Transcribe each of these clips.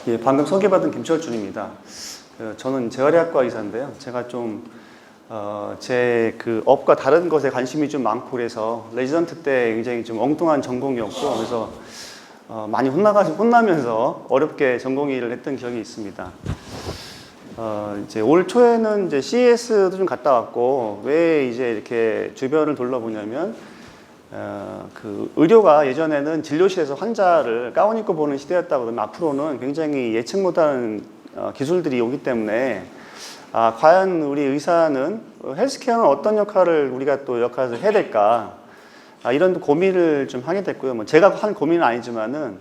예, 방금 소개받은 김철준입니다. 저는 재활의학과 의사인데요. 제가 좀, 제 그 업과 다른 것에 관심이 좀 많고 그래서 레지던트 때 굉장히 좀 엉뚱한 전공이었고 그래서 많이 혼나면서 어렵게 전공의를 했던 기억이 있습니다. 이제 올 초에는 이제 CES도 좀 갔다 왔고 왜 이제 이렇게 주변을 둘러보냐면 그 의료가 예전에는 진료실에서 환자를 가운 입고 보는 시대였다고 하면 앞으로는 굉장히 예측 못하는 기술들이 오기 때문에 과연 우리 의사는 헬스케어는 어떤 역할을 우리가 또 역할을 해야 될까 이런 고민을 좀 하게 됐고요. 뭐 제가 한 고민은 아니지만은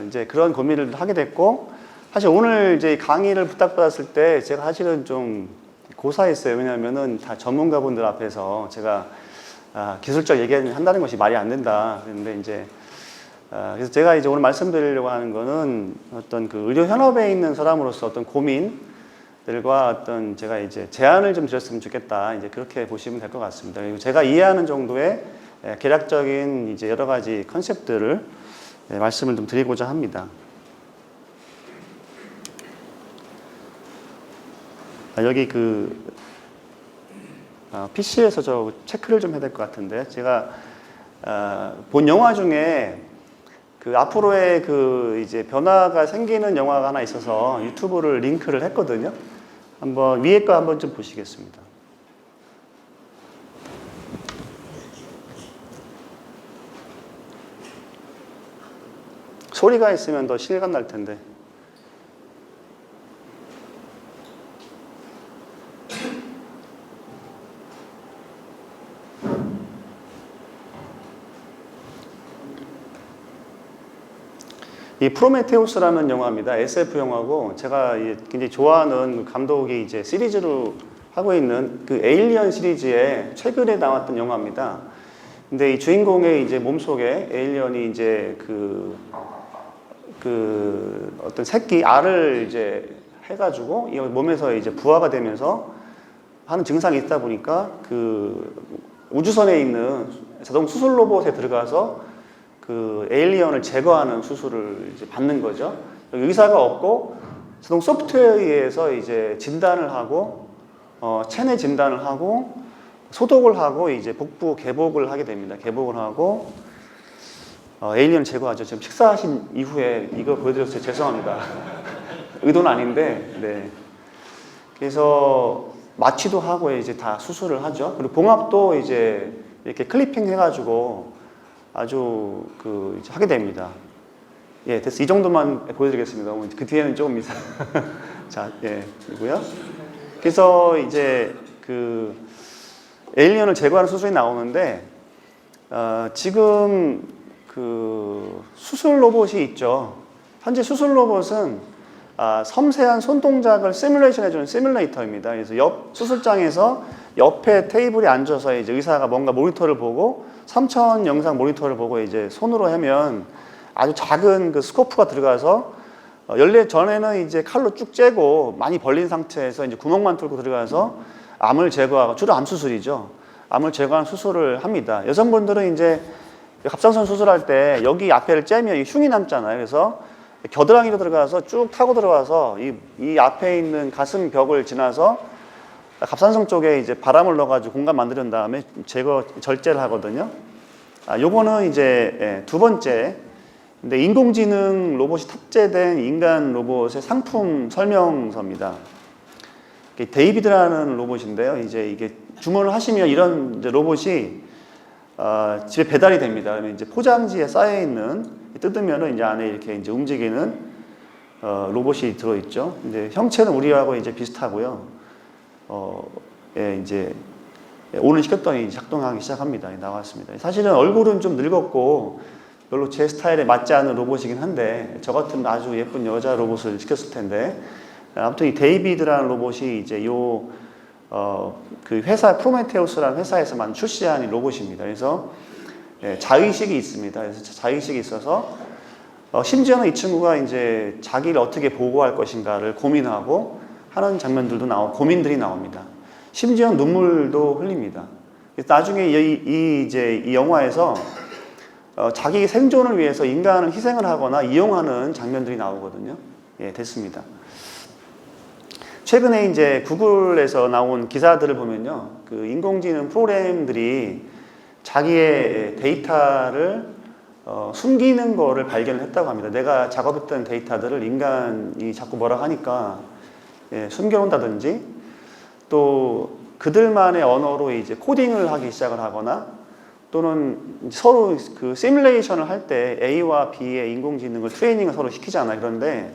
이제 그런 고민을 하게 됐고 사실 오늘 이제 강의를 부탁받았을 때 제가 사실은 좀 고사했어요. 왜냐하면은 다 전문가분들 앞에서 제가 기술적 얘기를 한다는 것이 말이 안 된다. 그런데 이제 그래서 제가 이제 오늘 말씀드리려고 하는 거는 어떤 그 의료 현업에 있는 사람으로서 어떤 고민들과 어떤 제가 이제 제안을 좀 드렸으면 좋겠다. 이제 그렇게 보시면 될 것 같습니다. 그리고 제가 이해하는 정도의 개략적인 이제 여러 가지 컨셉들을 말씀을 좀 드리고자 합니다. 여기 그 PC에서 저 체크를 좀 해야 될 것 같은데 제가 본 영화 중에 그 앞으로의 그 이제 변화가 생기는 영화가 하나 있어서 유튜브를 링크를 했거든요. 한번 위에 거 한번 좀 보시겠습니다. 소리가 있으면 더 실감 날 텐데. 이 프로메테우스라는 영화입니다. SF 영화고 제가 굉장히 좋아하는 감독이 이제 시리즈로 하고 있는 그 에일리언 시리즈에 최근에 나왔던 영화입니다. 근데 이 주인공의 이제 몸속에 에일리언이 이제 그 어떤 새끼 알을 이제 해가지고 이 몸에서 이제 부화가 되면서 하는 증상이 있다 보니까 그 우주선에 있는 자동 수술 로봇에 들어가서 그 에일리언을 제거하는 수술을 이제 받는 거죠. 의사가 없고 자동 소프트웨어에 의해서 이제 진단을 하고 체내 진단을 하고 소독을 하고 이제 복부 개복을 하게 됩니다. 개복을 하고 에일리언 제거하죠. 지금 식사하신 이후에 이거 보여드렸어요. 죄송합니다. 의도는 아닌데, 네. 그래서 마취도 하고 이제 다 수술을 하죠. 그리고 봉합도 이제 이렇게 클리핑 해가지고 아주 이제 하게 됩니다. 예, 됐어. 이 정도만 보여드리겠습니다. 그 뒤에는 조금 이상. 자, 예, 이고요. 그래서 이제 그 에일리언을 제거하는 수술이 나오는데 지금 그 수술 로봇이 있죠. 현재 수술 로봇은 섬세한 손 동작을 시뮬레이션 해주는 시뮬레이터입니다. 그래서 옆 수술장에서 옆에 테이블에 앉아서 이제 의사가 뭔가 모니터를 보고 3차원 영상 모니터를 보고 이제 손으로 하면 아주 작은 그 스코프가 들어가서 연례 전에는 이제 칼로 쭉 째고 많이 벌린 상태에서 이제 구멍만 뚫고 들어가서 암을 제거하고 주로 암 수술이죠. 암을 제거하는 수술을 합니다. 여성분들은 이제 갑상선 수술할 때 여기 앞에를 째면 흉이 남잖아요. 그래서 겨드랑이로 들어가서 쭉 타고 들어가서 이 앞에 있는 가슴 벽을 지나서 갑상선 쪽에 이제 바람을 넣어가지고 공간 만드는 다음에 절제를 하거든요. 요거는 이제 두 번째. 근데 인공지능 로봇이 탑재된 인간 로봇의 상품 설명서입니다. 데이비드라는 로봇인데요. 이제 이게 주문을 하시면 이런 이제 로봇이 집에 배달이 됩니다. 그러면 이제 포장지에 쌓여 있는 뜯으면은 이제 안에 이렇게 이제 움직이는 로봇이 들어있죠. 이제 형체는 우리하고 이제 비슷하고요. 예, 이제 오늘 시켰더니 작동하기 시작합니다. 나왔습니다. 사실은 얼굴은 좀 늙었고 별로 제 스타일에 맞지 않은 로봇이긴 한데 저 같으면 아주 예쁜 여자 로봇을 시켰을 텐데 아무튼 이 데이비드라는 로봇이 이제 그 회사 프로메테우스라는 회사에서만 출시한 로봇입니다. 그래서 자의식이 있습니다. 그래서 자의식이 있어서 심지어는 이 친구가 이제 자기를 어떻게 보호할 것인가를 고민하고 하는 장면들도 고민들이 나옵니다. 심지어 눈물도 흘립니다. 나중에 이 영화에서 자기 생존을 위해서 인간을 희생을 하거나 이용하는 장면들이 나오거든요. 예, 됐습니다. 최근에 이제 구글에서 나온 기사들을 보면요, 그 인공지능 프로그램들이 자기의 데이터를 숨기는 거를 발견을 했다고 합니다. 내가 작업했던 데이터들을 인간이 자꾸 뭐라 하니까 숨겨놓는다든지, 또 그들만의 언어로 이제 코딩을 하기 시작을 하거나, 또는 서로 그 시뮬레이션을 할 때 A와 B의 인공지능을 트레이닝을 서로 시키잖아요. 그런데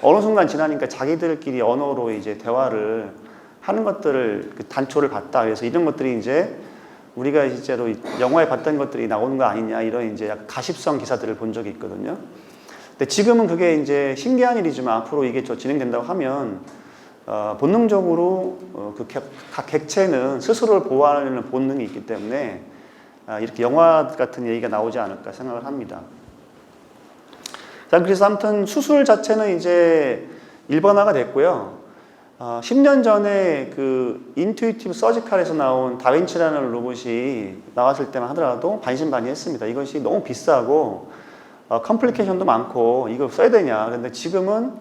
어느 순간 지나니까 자기들끼리 언어로 이제 대화를 하는 것들을 그 단초를 봤다. 그래서 이런 것들이 이제 우리가 실제로 영화에 봤던 것들이 나오는 거 아니냐, 이런 이제 약간 가십성 기사들을 본 적이 있거든요. 근데 지금은 그게 이제 신기한 일이지만 앞으로 이게 진행된다고 하면 본능적으로 각 객체는 스스로를 보호하는 본능이 있기 때문에 이렇게 영화 같은 얘기가 나오지 않을까 생각을 합니다. 그래서 아무튼 수술 자체는 이제 일반화가 됐고요. 10년 전에 그 인투이티브 서지칼에서 나온 다빈치라는 로봇이 나왔을 때만 하더라도 반신반의했습니다. 이것이 너무 비싸고 컴플리케이션도 많고 이거 써야 되냐. 근데 지금은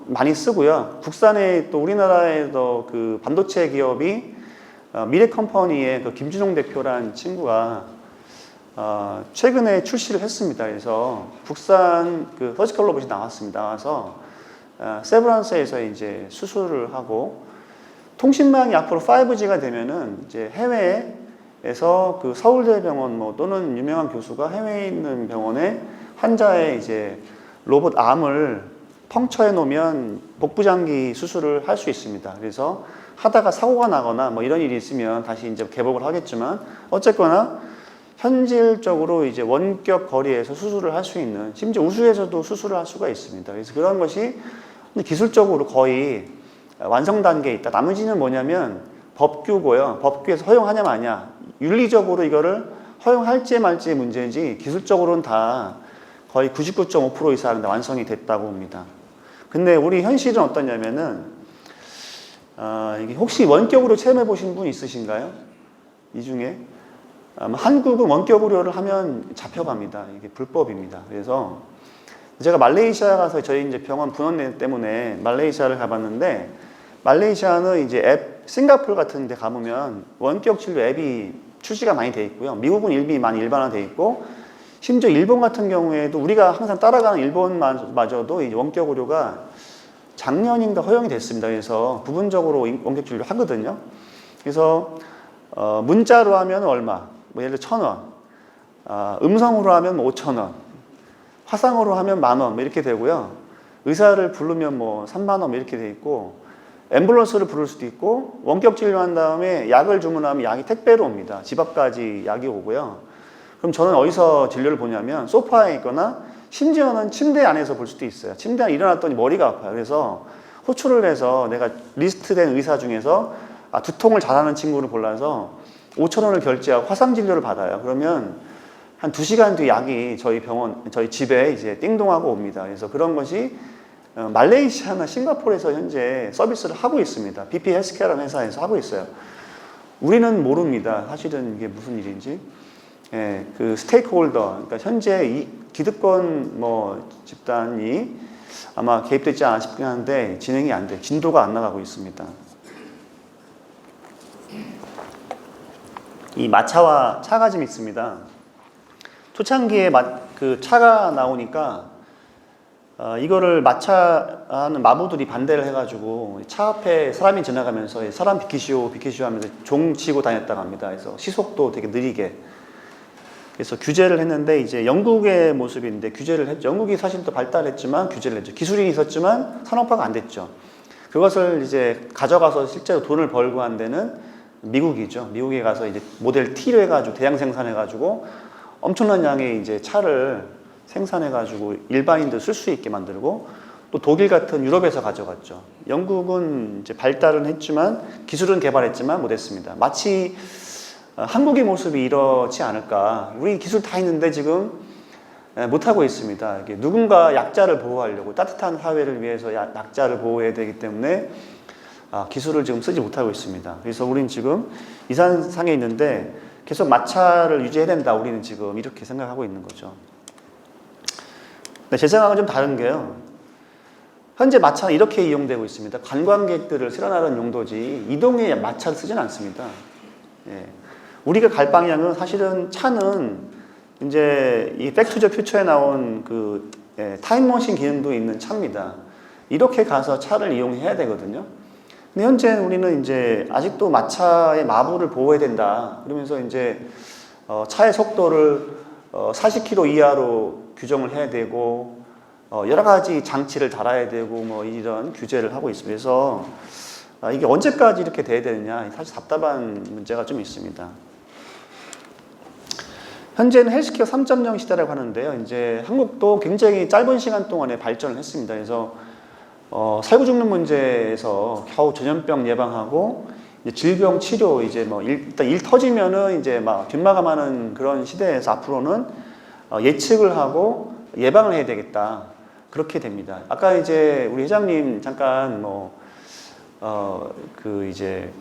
많이 쓰고요. 국산에 또 우리나라에도 그 반도체 기업이 미래컴퍼니의 그 김준홍 대표라는 친구가 최근에 출시를 했습니다. 그래서 국산 그 서지컬 로봇이 나왔습니다. 나와서 세브란스에서 이제 수술을 하고, 통신망이 앞으로 5G가 되면은 이제 해외에서 그 서울대병원 뭐 또는 유명한 교수가 해외에 있는 병원에 환자의 이제 로봇 암을 펑처해 놓으면 복부장기 수술을 할 수 있습니다. 그래서 하다가 사고가 나거나 뭐 이런 일이 있으면 다시 이제 개복을 하겠지만, 어쨌거나 현실적으로 이제 원격 거리에서 수술을 할 수 있는, 심지어 우주에서도 수술을 할 수가 있습니다. 그래서 그런 것이 기술적으로 거의 완성 단계에 있다. 나머지는 뭐냐면 법규고요. 법규에서 허용하냐 마냐, 윤리적으로 이거를 허용할지 말지의 문제인지 기술적으로는 다 거의 99.5% 이상 완성이 됐다고 봅니다. 근데 우리 현실은 어떠냐면은 이게 혹시 원격으로 체험해 보신 분 있으신가요? 이 중에? 한국은 원격 의료를 하면 잡혀갑니다. 이게 불법입니다. 그래서 제가 말레이시아 가서 저희 이제 병원 분원 때문에 말레이시아를 가봤는데, 말레이시아는 이제 앱, 싱가포르 같은 데 가보면 원격 진료 앱이 출시가 많이 돼 있고요. 미국은 이미 많이 일반화돼 있고, 심지어 일본 같은 경우에도 우리가 항상 따라가는 일본마저도 이제 원격 의료가 작년인가 허용이 됐습니다. 그래서 부분적으로 원격 진료 하거든요. 그래서 문자로 하면 얼마? 뭐 예를 들어 1,000원, 음성으로 하면 5,000원, 화상으로 하면 10,000원 뭐 이렇게 되고요. 의사를 부르면 뭐 30,000원 뭐 이렇게 돼 있고, 앰뷸런스를 부를 수도 있고, 원격 진료한 다음에 약을 주문하면 약이 택배로 옵니다. 집 앞까지 약이 오고요. 그럼 저는 어디서 진료를 보냐면 소파에 있거나 심지어는 침대 안에서 볼 수도 있어요. 침대 안에 일어났더니 머리가 아파요. 그래서 호출을 해서 내가 리스트된 의사 중에서 두통을 잘하는 친구를 골라서 5,000원을 결제하고 화상 진료를 받아요. 그러면 한 2시간 뒤 약이 저희 집에 이제 띵동하고 옵니다. 그래서 그런 것이 말레이시아나 싱가포르에서 현재 서비스를 하고 있습니다. BP 헬스케어라는 회사에서 하고 있어요. 우리는 모릅니다. 사실은 이게 무슨 일인지. 예, 그 스테이크홀더, 그러니까 현재 이 기득권 뭐 집단이 아마 개입되지 않아 싶긴 한데 진행이 안 돼, 진도가 안 나가고 있습니다. 이 마차와 차가 좀 있습니다. 초창기에 그 차가 나오니까 이거를 마차하는 마부들이 반대를 해가지고 차 앞에 사람이 지나가면서 사람 비키시오 비키시오 하면서 종 치고 다녔다고 합니다. 그래서 시속도 되게 느리게. 그래서 규제를 했는데, 이제 영국의 모습인데 규제를 했죠. 영국이 사실 또 발달했지만 규제를 했죠. 기술이 있었지만 산업화가 안 됐죠. 그것을 이제 가져가서 실제로 돈을 벌고 한 데는 미국이죠. 미국에 가서 이제 모델 T로 해가지고 대량 생산해가지고 엄청난 양의 이제 차를 생산해가지고 일반인들 쓸 수 있게 만들고, 또 독일 같은 유럽에서 가져갔죠. 영국은 이제 발달은 했지만 기술은 개발했지만 못했습니다. 마치 한국의 모습이 이렇지 않을까. 우리 기술 다 있는데 지금 못하고 있습니다. 누군가 약자를 보호하려고, 따뜻한 사회를 위해서 약자를 보호해야 되기 때문에 기술을 지금 쓰지 못하고 있습니다. 그래서 우린 지금 이산상에 있는데 계속 마찰을 유지해야 된다. 우리는 지금 이렇게 생각하고 있는 거죠. 근데 제 생각은 좀 다른 게요. 현재 마차는 이렇게 이용되고 있습니다. 관광객들을 실어나르는 용도지 이동에 마차를 쓰진 않습니다. 예. 우리가 갈 방향은 사실은 차는 이제 이 백투더 퓨처에 나온 그 타임머신 기능도 있는 차입니다. 이렇게 가서 차를 이용해야 되거든요. 근데 현재 우리는 이제 아직도 마차의 마부를 보호해야 된다. 그러면서 이제 차의 속도를 40km 이하로 규정을 해야 되고 여러 가지 장치를 달아야 되고 뭐 이런 규제를 하고 있습니다. 그래서 이게 언제까지 이렇게 돼야 되느냐 사실 답답한 문제가 좀 있습니다. 현재는 헬스케어 3.0 시대라고 하는데요. 이제 한국도 굉장히 짧은 시간 동안에 발전을 했습니다. 그래서 살고 죽는 문제에서 겨우 전염병 예방하고 이제 질병 치료 이제 뭐 일단 일 터지면은 이제 막 뒷마감하는 그런 시대에서 앞으로는 예측을 하고 예방을 해야 되겠다. 그렇게 됩니다. 아까 이제 우리 회장님 잠깐 이제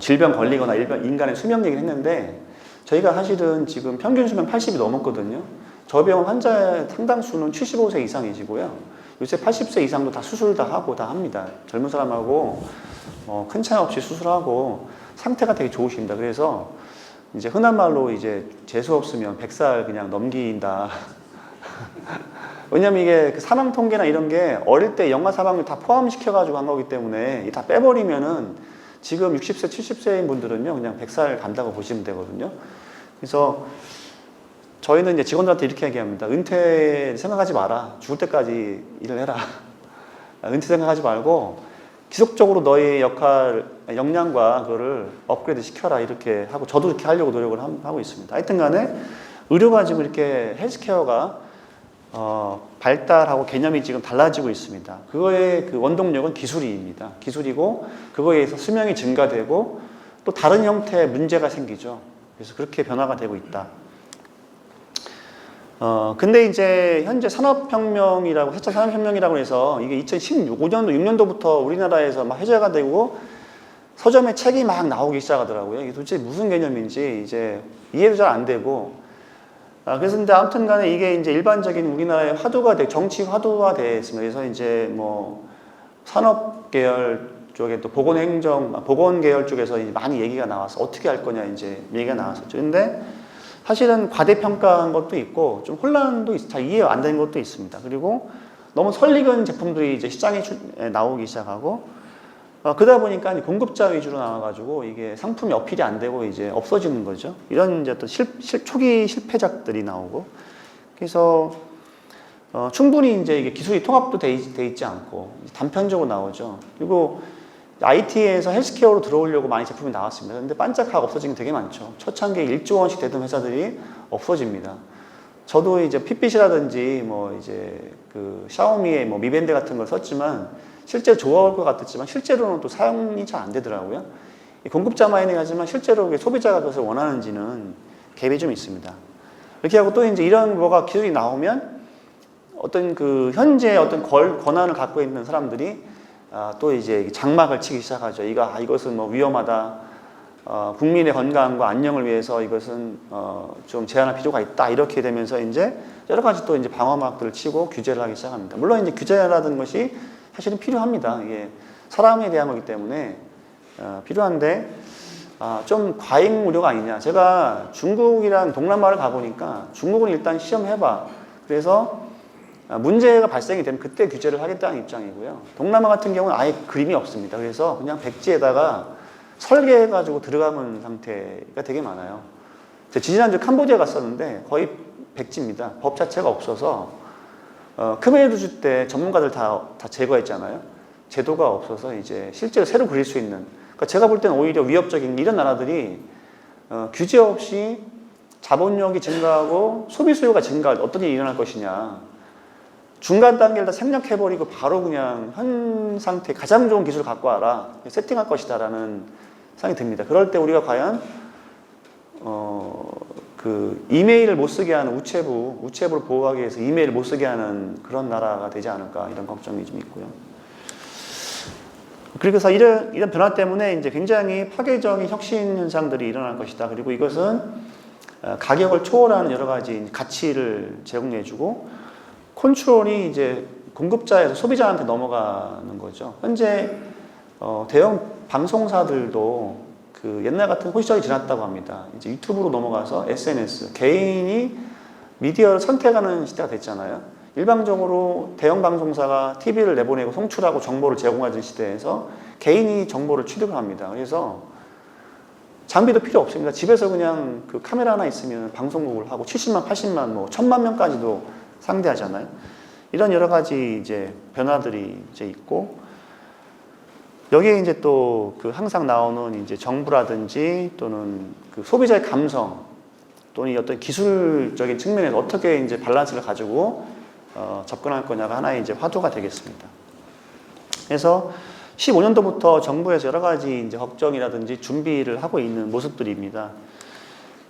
질병 걸리거나 인간의 수명 얘기를 했는데 저희가 사실은 지금 평균 수명 80이 넘었거든요. 저희 병원 환자 상당수는 75세 이상이시고요. 요새 80세 이상도 다 수술 다 하고 다 합니다. 젊은 사람하고 큰 차이 없이 수술하고 상태가 되게 좋으십니다. 그래서 이제 흔한 말로 이제 재수 없으면 100살 그냥 넘긴다. 왜냐면 이게 그 사망 통계나 이런 게 어릴 때 영아 사망률 다 포함시켜가지고 한 거기 때문에 다 빼버리면은 지금 60세, 70세인 분들은요, 그냥 100살 간다고 보시면 되거든요. 그래서 저희는 이제 직원들한테 이렇게 얘기합니다. 은퇴 생각하지 마라. 죽을 때까지 일을 해라. 은퇴 생각하지 말고 지속적으로 너의 역할, 역량과 그거를 업그레이드 시켜라. 이렇게 하고 저도 이렇게 하려고 노력을 하고 있습니다. 하여튼 간에 의료가 지금 이렇게 헬스케어가 발달하고 개념이 지금 달라지고 있습니다. 그거의 그 원동력은 기술입니다. 기술이고 그거에 의해서 수명이 증가되고 또 다른 형태의 문제가 생기죠. 그래서 그렇게 변화가 되고 있다. 근데 이제 현재 산업혁명이라고 4차 산업혁명이라고 해서 이게 2015년도 6년도부터 우리나라에서 막 해제가 되고 서점에 책이 막 나오기 시작하더라고요. 이게 도대체 무슨 개념인지 이제 이해도 잘 안 되고 그래서 근데 아무튼 간에 이게 이제 일반적인 우리나라의 정치 화두화 되어 있습니다. 그래서 이제 뭐 산업 계열 쪽에 또 보건 계열 쪽에서 많이 얘기가 나와서 어떻게 할 거냐 이제 얘기가 나왔었죠. 근데 사실은 과대평가한 것도 있고 좀 혼란도 잘 이해 안 되는 것도 있습니다. 그리고 너무 설익은 제품들이 이제 시장에 나오기 시작하고 그러다 보니까 공급자 위주로 나와가지고 이게 상품이 어필이 안 되고 이제 없어지는 거죠. 이런 이제 또 초기 실패작들이 나오고 그래서 충분히 이제 이게 기술이 통합도 돼 있지 않고 단편적으로 나오죠. 그리고 IT에서 헬스케어로 들어오려고 많이 제품이 나왔습니다. 근데 반짝하고 없어진 게 되게 많죠. 초창기에 1조 원씩 되던 회사들이 없어집니다. 저도 이제 핏빛이라든지 뭐 이제 그 샤오미의 뭐 미밴드 같은 걸 썼지만 실제로 좋아할 것 같았지만 실제로는 또 사용이 잘 안 되더라고요. 공급자 마이닝 하지만 실제로 소비자가 그것을 원하는지는 갭이 좀 있습니다. 이렇게 하고 또 이제 이런 뭐가 기술이 나오면 어떤 그 현재 어떤 권한을 갖고 있는 사람들이 또 이제 장막을 치기 시작하죠. 이것은 뭐 위험하다. 국민의 건강과 안녕을 위해서 이것은 좀 제한할 필요가 있다. 이렇게 되면서 이제 여러 가지 또 이제 방어막들을 치고 규제를 하기 시작합니다. 물론 이제 규제라는 것이 사실은 필요합니다. 이게 사람에 대한 거기 때문에 필요한데 좀 과잉 우려가 아니냐. 제가 중국이랑 동남아를 가보니까 중국은 일단 시험해봐. 그래서 문제가 발생이 되면 그때 규제를 하겠다는 입장이고요. 동남아 같은 경우는 아예 그림이 없습니다. 그래서 그냥 백지에다가 설계해가지고 들어가는 상태가 되게 많아요. 제가 지지난주 캄보디아 갔었는데 거의 백지입니다. 법 자체가 없어서 크메르주 때 전문가들 다 제거했잖아요. 제도가 없어서 이제 실제로 새로 그릴 수 있는. 그러니까 제가 볼 때는 오히려 위협적인 이런 나라들이 규제 없이 자본력이 증가하고 소비 수요가 증가할 때 어떤 일이 일어날 것이냐. 중간 단계를 다 생략해버리고 바로 그냥 현 상태 가장 좋은 기술을 갖고 와라. 세팅할 것이다라는 생각이 듭니다. 그럴 때 우리가 과연 그 이메일을 못 쓰게 하는 우체부를 보호하기 위해서 이메일을 못 쓰게 하는 그런 나라가 되지 않을까 이런 걱정이 좀 있고요. 그래서 이런 변화 때문에 이제 굉장히 파괴적인 혁신 현상들이 일어날 것이다. 그리고 이것은 가격을 초월하는 여러 가지 가치를 제공해주고 컨트롤이 이제 공급자에서 소비자한테 넘어가는 거죠. 현재 대형 방송사들도 그 옛날 같은 호시절이 지났다고 합니다. 이제 유튜브로 넘어가서 SNS, 개인이 미디어를 선택하는 시대가 됐잖아요. 일방적으로 대형 방송사가 TV를 내보내고 송출하고 정보를 제공하는 시대에서 개인이 정보를 취득을 합니다. 그래서 장비도 필요 없습니다. 집에서 그냥 그 카메라 하나 있으면 방송국을 하고 70만, 80만, 뭐 1000만 명까지도 상대하잖아요. 이런 여러 가지 이제 변화들이 이제 있고 여기에 이제 또 그 항상 나오는 이제 정부라든지 또는 그 소비자의 감성 또는 어떤 기술적인 측면에서 어떻게 이제 밸런스를 가지고 접근할 거냐가 하나의 이제 화두가 되겠습니다. 그래서 15년도부터 정부에서 여러 가지 이제 걱정이라든지 준비를 하고 있는 모습들입니다.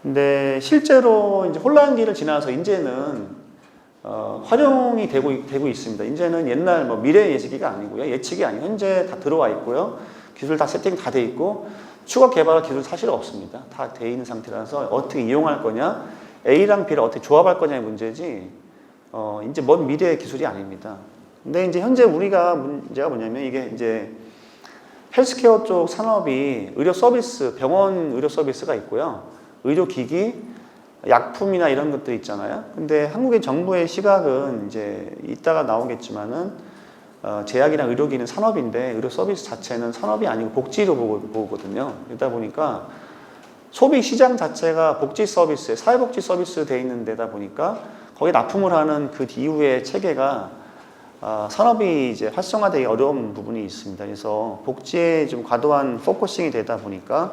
근데 실제로 이제 혼란기를 지나서 이제는 활용이 되고 있습니다. 이제는 옛날 뭐 미래 예측이 아니고요. 예측이 아니고 현재 다 들어와 있고요. 기술 다 세팅 다 돼 있고 추가 개발할 기술 사실 없습니다. 다 돼 있는 상태라서 어떻게 이용할 거냐, A랑 B를 어떻게 조합할 거냐의 문제지 이제 먼 미래의 기술이 아닙니다. 근데 이제 현재 우리가 문제가 뭐냐면 이게 이제 헬스케어 쪽 산업이 의료 서비스, 병원 의료 서비스가 있고요. 의료기기, 약품이나 이런 것들 있잖아요. 근데 한국의 정부의 시각은 이제 이따가 나오겠지만은 제약이나 의료기는 산업인데 의료 서비스 자체는 산업이 아니고 복지로 보거든요. 그러다 보니까 소비 시장 자체가 복지 서비스, 사회복지 서비스 돼 있는 데다 보니까 거기에 납품을 하는 그 이후의 체계가 산업이 이제 활성화되기 어려운 부분이 있습니다. 그래서 복지에 좀 과도한 포커싱이 되다 보니까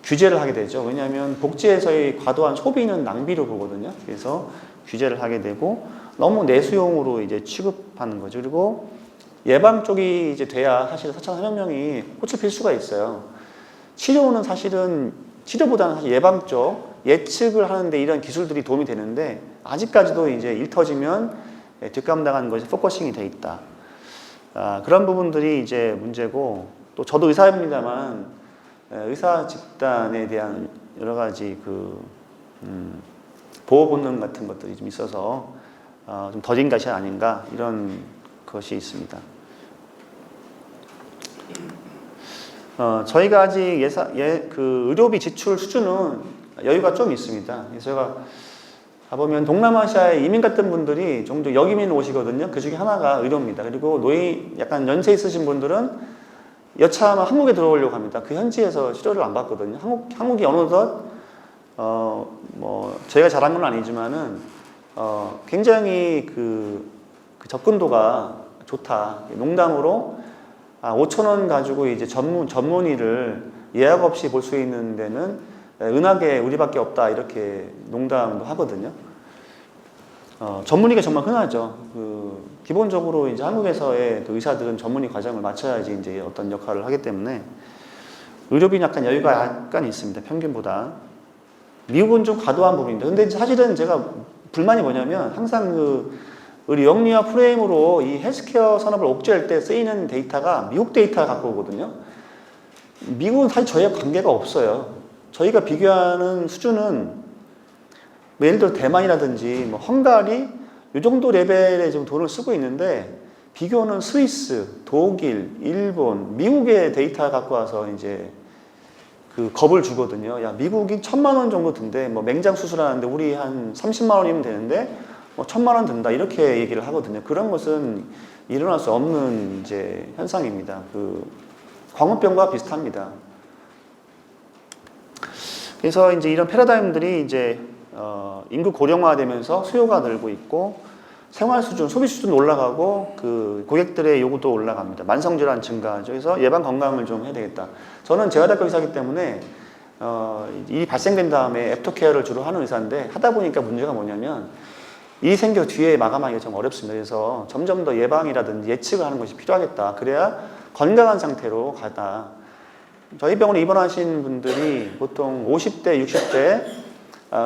규제를 하게 되죠. 왜냐하면 복지에서의 과도한 소비는 낭비로 보거든요. 그래서 규제를 하게 되고 너무 내수용으로 이제 취급하는 거죠. 그리고 예방 쪽이 이제 돼야 사실 4차 산업혁명이 꽃을 필 수가 있어요. 치료는 사실은 치료보다는 사실 예방 쪽 예측을 하는데 이런 기술들이 도움이 되는데 아직까지도 이제 일 터지면 뒷감당하는 것이 포커싱이 돼 있다. 그런 부분들이 이제 문제고 또 저도 의사입니다만 의사 집단에 대한 여러 가지 보호 본능 같은 것들이 좀 있어서 좀 더딘 것이 아닌가 이런 것이 있습니다. 저희가 아직 그 의료비 지출 수준은 여유가 좀 있습니다. 그래서 제가 가보면 동남아시아에 이민 갔던 분들이 종종 여기민 오시거든요. 그 중에 하나가 의료입니다. 그리고 약간 연세 있으신 분들은 여차하면 한국에 들어오려고 합니다. 그 현지에서 치료를 안 받거든요. 한국이 어느덧 뭐 저희가 잘한 건 아니지만은 굉장히 그 접근도가 좋다. 농담으로 5,000원 가지고 이제 전문의를 예약 없이 볼 수 있는 데는 은하계 우리밖에 없다 이렇게 농담도 하거든요. 전문의가 정말 흔하죠. 기본적으로 이제 한국에서의 의사들은 전문의 과정을 마쳐야지 이제 어떤 역할을 하기 때문에 의료비는 약간 여유가 약간 있습니다. 평균보다. 미국은 좀 과도한 부분입니다. 근데 사실은 제가 불만이 뭐냐면 항상 우리 영리와 프레임으로 이 헬스케어 산업을 옥죄할 때 쓰이는 데이터가 미국 데이터를 갖고 오거든요. 미국은 사실 저희와 관계가 없어요. 저희가 비교하는 수준은 뭐 예를 들어 대만이라든지 뭐 헝가리 이 정도 레벨의 좀 돈을 쓰고 있는데 비교는 스위스, 독일, 일본, 미국의 데이터 갖고 와서 이제 겁을 주거든요. 야, 미국이 1,000만 원 정도 든대. 뭐 맹장 수술하는데 우리 한 30만 원이면 되는데 뭐 1,000만 원 든다. 이렇게 얘기를 하거든요. 그런 것은 일어날 수 없는 이제 현상입니다. 광우병과 비슷합니다. 그래서 이제 이런 패러다임들이 이제 인구 고령화되면서 수요가 늘고 있고 생활 수준, 소비 수준 올라가고 고객들의 요구도 올라갑니다. 만성질환 증가하죠. 그래서 예방 건강을 좀 해야 되겠다. 저는 재활의학과 의사이기 때문에 일이 발생된 다음에 애프터케어를 주로 하는 의사인데 하다 보니까 문제가 뭐냐면 일이 생겨 뒤에 마감하기가 좀 어렵습니다. 그래서 점점 더 예방이라든지 예측을 하는 것이 필요하겠다. 그래야 건강한 상태로 가다. 저희 병원에 입원하신 분들이 보통 50대, 60대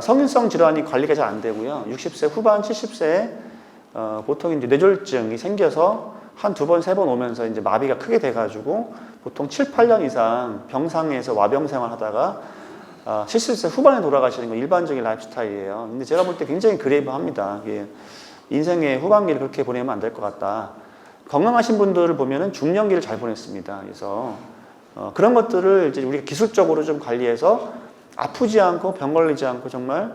성인성 질환이 관리가 잘 안 되고요. 60세 후반, 70세 보통 이제 뇌졸중이 생겨서 한 두 번, 세 번 오면서 이제 마비가 크게 돼가지고 보통 7, 8년 이상 병상에서 와병 생활하다가 실수세 후반에 돌아가시는 건 일반적인 라이프 스타일이에요. 근데 제가 볼 때 굉장히 그레이브합니다. 이게 인생의 후반기를 그렇게 보내면 안 될 것 같다. 건강하신 분들을 보면은 중년기를 잘 보냈습니다. 그래서 그런 것들을 이제 우리가 기술적으로 좀 관리해서 아프지 않고 병 걸리지 않고 정말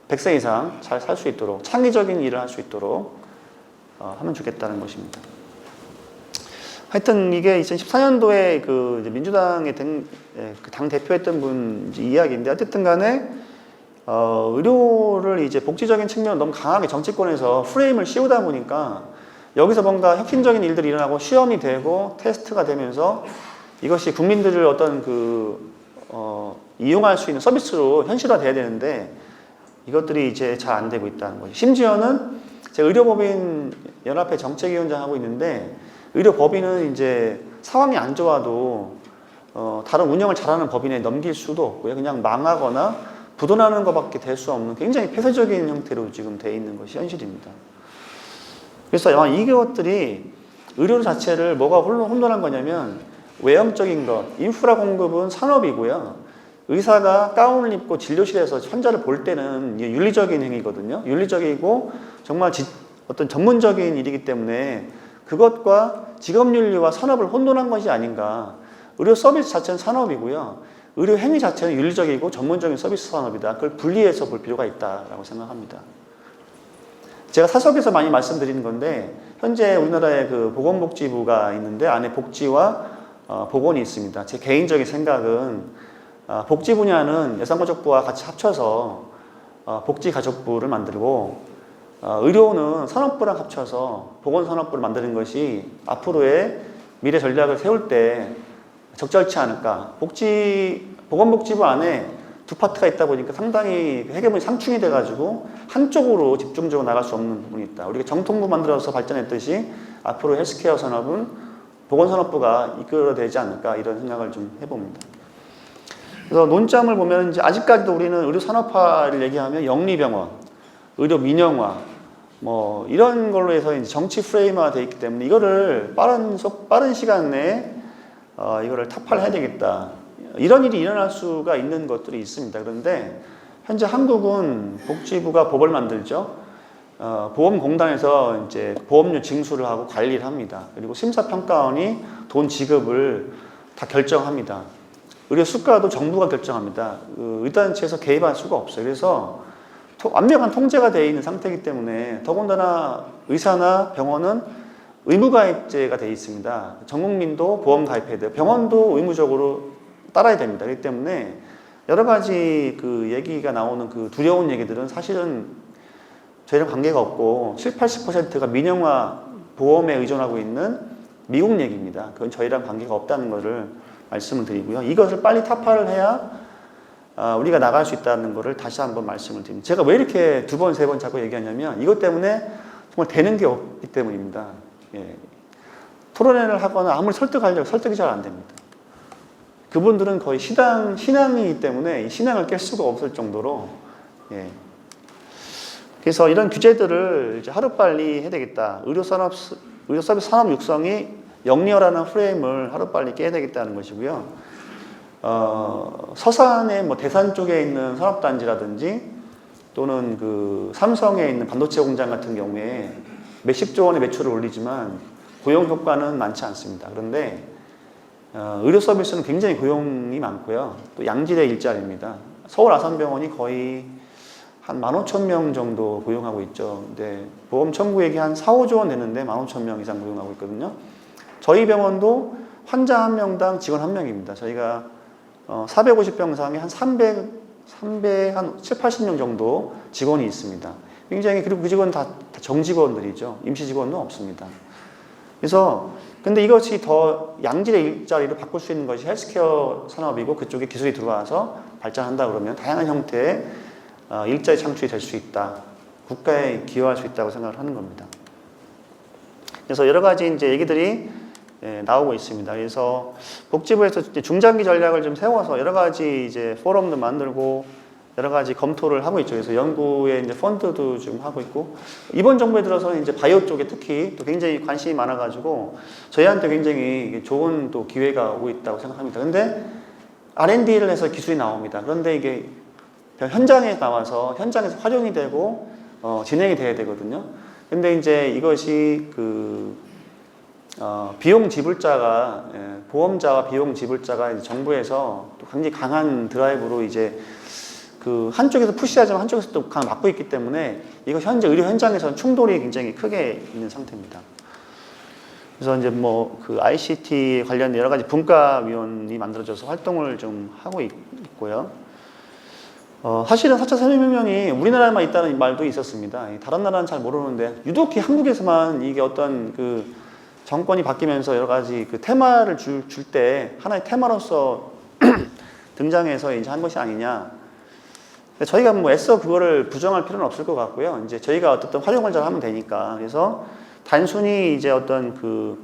100세 이상 잘 살 수 있도록 창의적인 일을 할 수 있도록 하면 좋겠다는 것입니다. 하여튼 이게 2014년도에 그 민주당의 당 대표했던 분 이야기인데 어쨌든 간에 의료를 이제 복지적인 측면을 너무 강하게 정치권에서 프레임을 씌우다 보니까 여기서 뭔가 혁신적인 일들이 일어나고 시험이 되고 테스트가 되면서 이것이 국민들을 어떤 이용할 수 있는 서비스로 현실화돼야 되는데 이것들이 이제 잘 안 되고 있다는 거죠. 심지어는 제가 의료법인 연합회 정책위원장 하고 있는데 의료법인은 이제 상황이 안 좋아도 다른 운영을 잘하는 법인에 넘길 수도 없고요. 그냥 망하거나 부도나는 것밖에 될 수 없는 굉장히 폐쇄적인 형태로 지금 돼 있는 것이 현실입니다. 그래서 아마 이것들이 의료 자체를 뭐가 혼돈한 거냐면 외형적인 것, 인프라 공급은 산업이고요. 의사가 가운을 입고 진료실에서 환자를 볼 때는 윤리적인 행위거든요. 윤리적이고 정말 어떤 전문적인 일이기 때문에 그것과 직업윤리와 산업을 혼돈한 것이 아닌가. 의료 서비스 자체는 산업이고요. 의료 행위 자체는 윤리적이고 전문적인 서비스 산업이다. 그걸 분리해서 볼 필요가 있다라고 생각합니다. 제가 사석에서 많이 말씀드리는 건데 현재 우리나라에 그 보건복지부가 있는데 안에 복지와 보건이 있습니다. 제 개인적인 생각은 복지 분야는 여성가족부와 같이 합쳐서 복지가족부를 만들고 의료는 산업부랑 합쳐서 보건산업부를 만드는 것이 앞으로의 미래 전략을 세울 때 적절치 않을까. 보건복지부 안에 두 파트가 있다 보니까 상당히 헤게모니 상충이 돼가지고 한쪽으로 집중적으로 나갈 수 없는 부분이 있다. 우리가 정통부 만들어서 발전했듯이 앞으로 헬스케어 산업은 보건산업부가 이끌어내지 않을까 이런 생각을 좀 해봅니다. 그래서 논점을 보면 이제 아직까지도 우리는 의료 산업화를 얘기하면 영리병원, 의료 민영화, 뭐 이런 걸로 해서 이제 정치 프레임화가 되어 있기 때문에 이거를 빠른 시간 내에 이거를 타파를 해야 되겠다. 이런 일이 일어날 수가 있는 것들이 있습니다. 그런데 현재 한국은 복지부가 법을 만들죠. 보험공단에서 이제 보험료 징수를 하고 관리를 합니다. 그리고 심사평가원이 돈 지급을 다 결정합니다. 의료 수가도 정부가 결정합니다. 의단체에서 개입할 수가 없어요. 그래서 완벽한 통제가 되어 있는 상태이기 때문에 더군다나 의사나 병원은 의무가입제가 되어 있습니다. 전 국민도 보험 가입해야 돼요. 병원도 의무적으로 따라야 됩니다. 그렇기 때문에 여러 가지 그 얘기가 나오는 그 두려운 얘기들은 사실은 저희랑 관계가 없고 70~80%가 민영화 보험에 의존하고 있는 미국 얘기입니다. 그건 저희랑 관계가 없다는 것을 말씀을 드리고요. 이것을 빨리 타파를 해야 우리가 나갈 수 있다는 것을 다시 한번 말씀을 드립니다. 제가 왜 이렇게 두 번, 세 번 자꾸 얘기하냐면 이것 때문에 정말 되는 게 없기 때문입니다. 예. 토론회를 하거나 아무리 설득하려고 설득이 잘 안 됩니다. 그분들은 거의 신앙이기 때문에 이 신앙을 깰 수가 없을 정도로 예. 그래서 이런 규제들을 이제 하루빨리 해야 되겠다. 의료 서비스 산업 육성이 영리화라는 프레임을 하루빨리 깨야 되겠다는 것이고요. 서산의 뭐 대산 쪽에 있는 산업단지라든지 또는 그 삼성에 있는 반도체 공장 같은 경우에 몇십조 원의 매출을 올리지만 고용 효과는 많지 않습니다. 그런데 의료 서비스는 굉장히 고용이 많고요. 또 양질의 일자리입니다. 서울 아산병원이 거의 한 15,000명 정도 고용하고 있죠. 근데 보험 청구액이 한 4~5조 원 되는데 15,000명 이상 고용하고 있거든요. 저희 병원도 환자 한 명당 직원 한 명입니다. 저희가 450병상에 한 7~80명 정도 직원이 있습니다. 굉장히 그리고 그 직원 다 정직원들이죠. 임시 직원은 없습니다. 그래서 근데 이것이 더 양질의 일자리를 바꿀 수 있는 것이 헬스케어 산업이고 그쪽에 기술이 들어와서 발전한다 그러면 다양한 형태의 일자리 창출이 될 수 있다. 국가에 기여할 수 있다고 생각을 하는 겁니다. 그래서 여러 가지 이제 얘기들이 나오고 있습니다. 그래서 복지부에서 이제 중장기 전략을 좀 세워서 여러 가지 이제 포럼도 만들고 여러 가지 검토를 하고 있죠. 그래서 연구에 이제 펀드도 좀 하고 있고, 이번 정부에 들어서는 이제 바이오 쪽에 특히 또 굉장히 관심이 많아가지고 저희한테 굉장히 좋은 또 기회가 오고 있다고 생각합니다. 근데 R&D를 해서 기술이 나옵니다. 그런데 이게 현장에 나와서 현장에서 활용이 되고 진행이 돼야 되거든요. 근데 이제 이것이 비용 지불자가, 보험자와 비용 지불자가 이제 정부에서 또 굉장히 강한 드라이브로 이제 한쪽에서 푸시하지만 한쪽에서 또 강하게 막고 있기 때문에 이거 현재 의료 현장에서는 충돌이 굉장히 크게 있는 상태입니다. 그래서 이제 ICT 관련 여러 가지 분과위원이 만들어져서 활동을 좀 하고 있고요. 사실은 4차 산업혁명이 우리나라에만 있다는 말도 있었습니다. 다른 나라는 잘 모르는데 유독히 한국에서만 이게 어떤 정권이 바뀌면서 여러 가지 테마를 줄 때 하나의 테마로서 등장해서 이제 한 것이 아니냐. 저희가 애써 그거를 부정할 필요는 없을 것 같고요. 이제 저희가 어떻든 활용을 잘 하면 되니까. 그래서 단순히 이제 어떤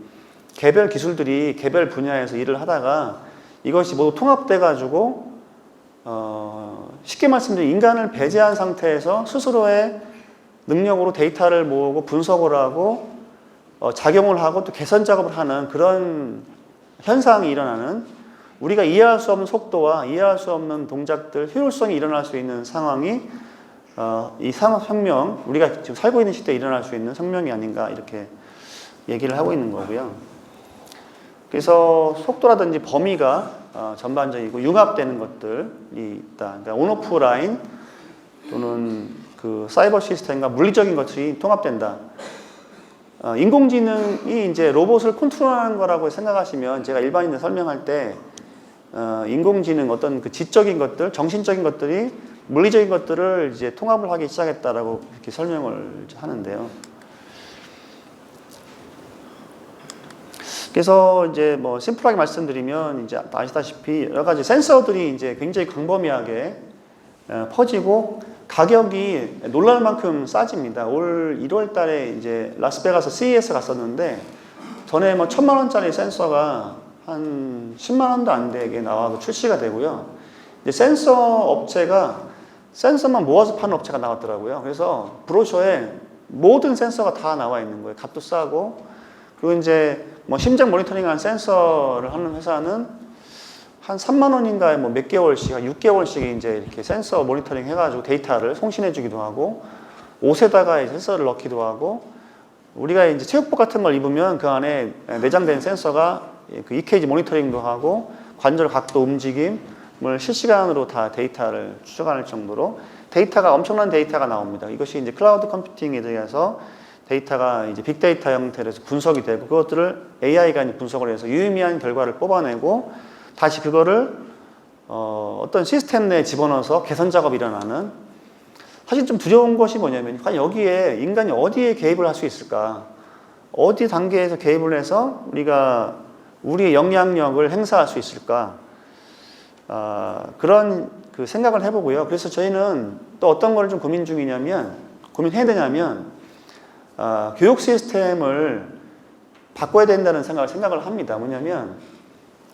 개별 기술들이 개별 분야에서 일을 하다가 이것이 모두 통합돼 가지고 쉽게 말씀드리면 인간을 배제한 상태에서 스스로의 능력으로 데이터를 모으고 분석을 하고 작용을 하고 또 개선 작업을 하는 그런 현상이 일어나는, 우리가 이해할 수 없는 속도와 이해할 수 없는 동작들, 효율성이 일어날 수 있는 상황이 이 산업혁명, 우리가 지금 살고 있는 시대에 일어날 수 있는 혁명이 아닌가 이렇게 얘기를 하고 있는 거고요. 그래서 속도라든지 범위가 전반적이고 융합되는 것들이 있다. 그러니까 온오프 라인 또는 사이버 시스템과 물리적인 것이 통합된다. 인공지능이 이제 로봇을 컨트롤하는 거라고 생각하시면, 제가 일반인들 설명할 때 인공지능 어떤 지적인 것들, 정신적인 것들이 물리적인 것들을 이제 통합을 하기 시작했다라고 이렇게 설명을 하는데요. 그래서 이제 심플하게 말씀드리면 이제 아시다시피 여러 가지 센서들이 이제 굉장히 광범위하게 퍼지고 가격이 놀랄 만큼 싸집니다. 올 1월 달에 이제 라스베가스 CES 갔었는데 전에 1,000만 원짜리 센서가 한 10만 원도 안 되게 나와서 출시가 되고요. 이제 센서 업체가 센서만 모아서 파는 업체가 나왔더라고요. 그래서 브로셔에 모든 센서가 다 나와 있는 거예요. 값도 싸고. 그리고 이제 심장 모니터링하는 센서를 하는 회사는 한 3만 원인가에 몇 개월씩, 한 6개월씩 이제 이렇게 센서 모니터링 해가지고 데이터를 송신해 주기도 하고, 옷에다가 센서를 넣기도 하고, 우리가 이제 체육복 같은 걸 입으면 그 안에 내장된 센서가 EKG 모니터링도 하고, 관절 각도, 움직임을 실시간으로 다 데이터를 추적할 정도로 데이터가, 엄청난 데이터가 나옵니다. 이것이 이제 클라우드 컴퓨팅에 대해서 데이터가 이제 빅데이터 형태로 해서 분석이 되고, 그것들을 AI가 분석을 해서 유의미한 결과를 뽑아내고, 다시 그거를 어떤 시스템 내에 집어넣어서 개선 작업이 일어나는, 사실 좀 두려운 것이 뭐냐면, 과연 여기에 인간이 어디에 개입을 할 수 있을까? 어디 단계에서 개입을 해서 우리가 우리의 영향력을 행사할 수 있을까? 그런 생각을 해보고요. 그래서 저희는 또 어떤 걸 좀 고민해야 되냐면, 교육 시스템을 바꿔야 된다는 생각을 합니다. 뭐냐면,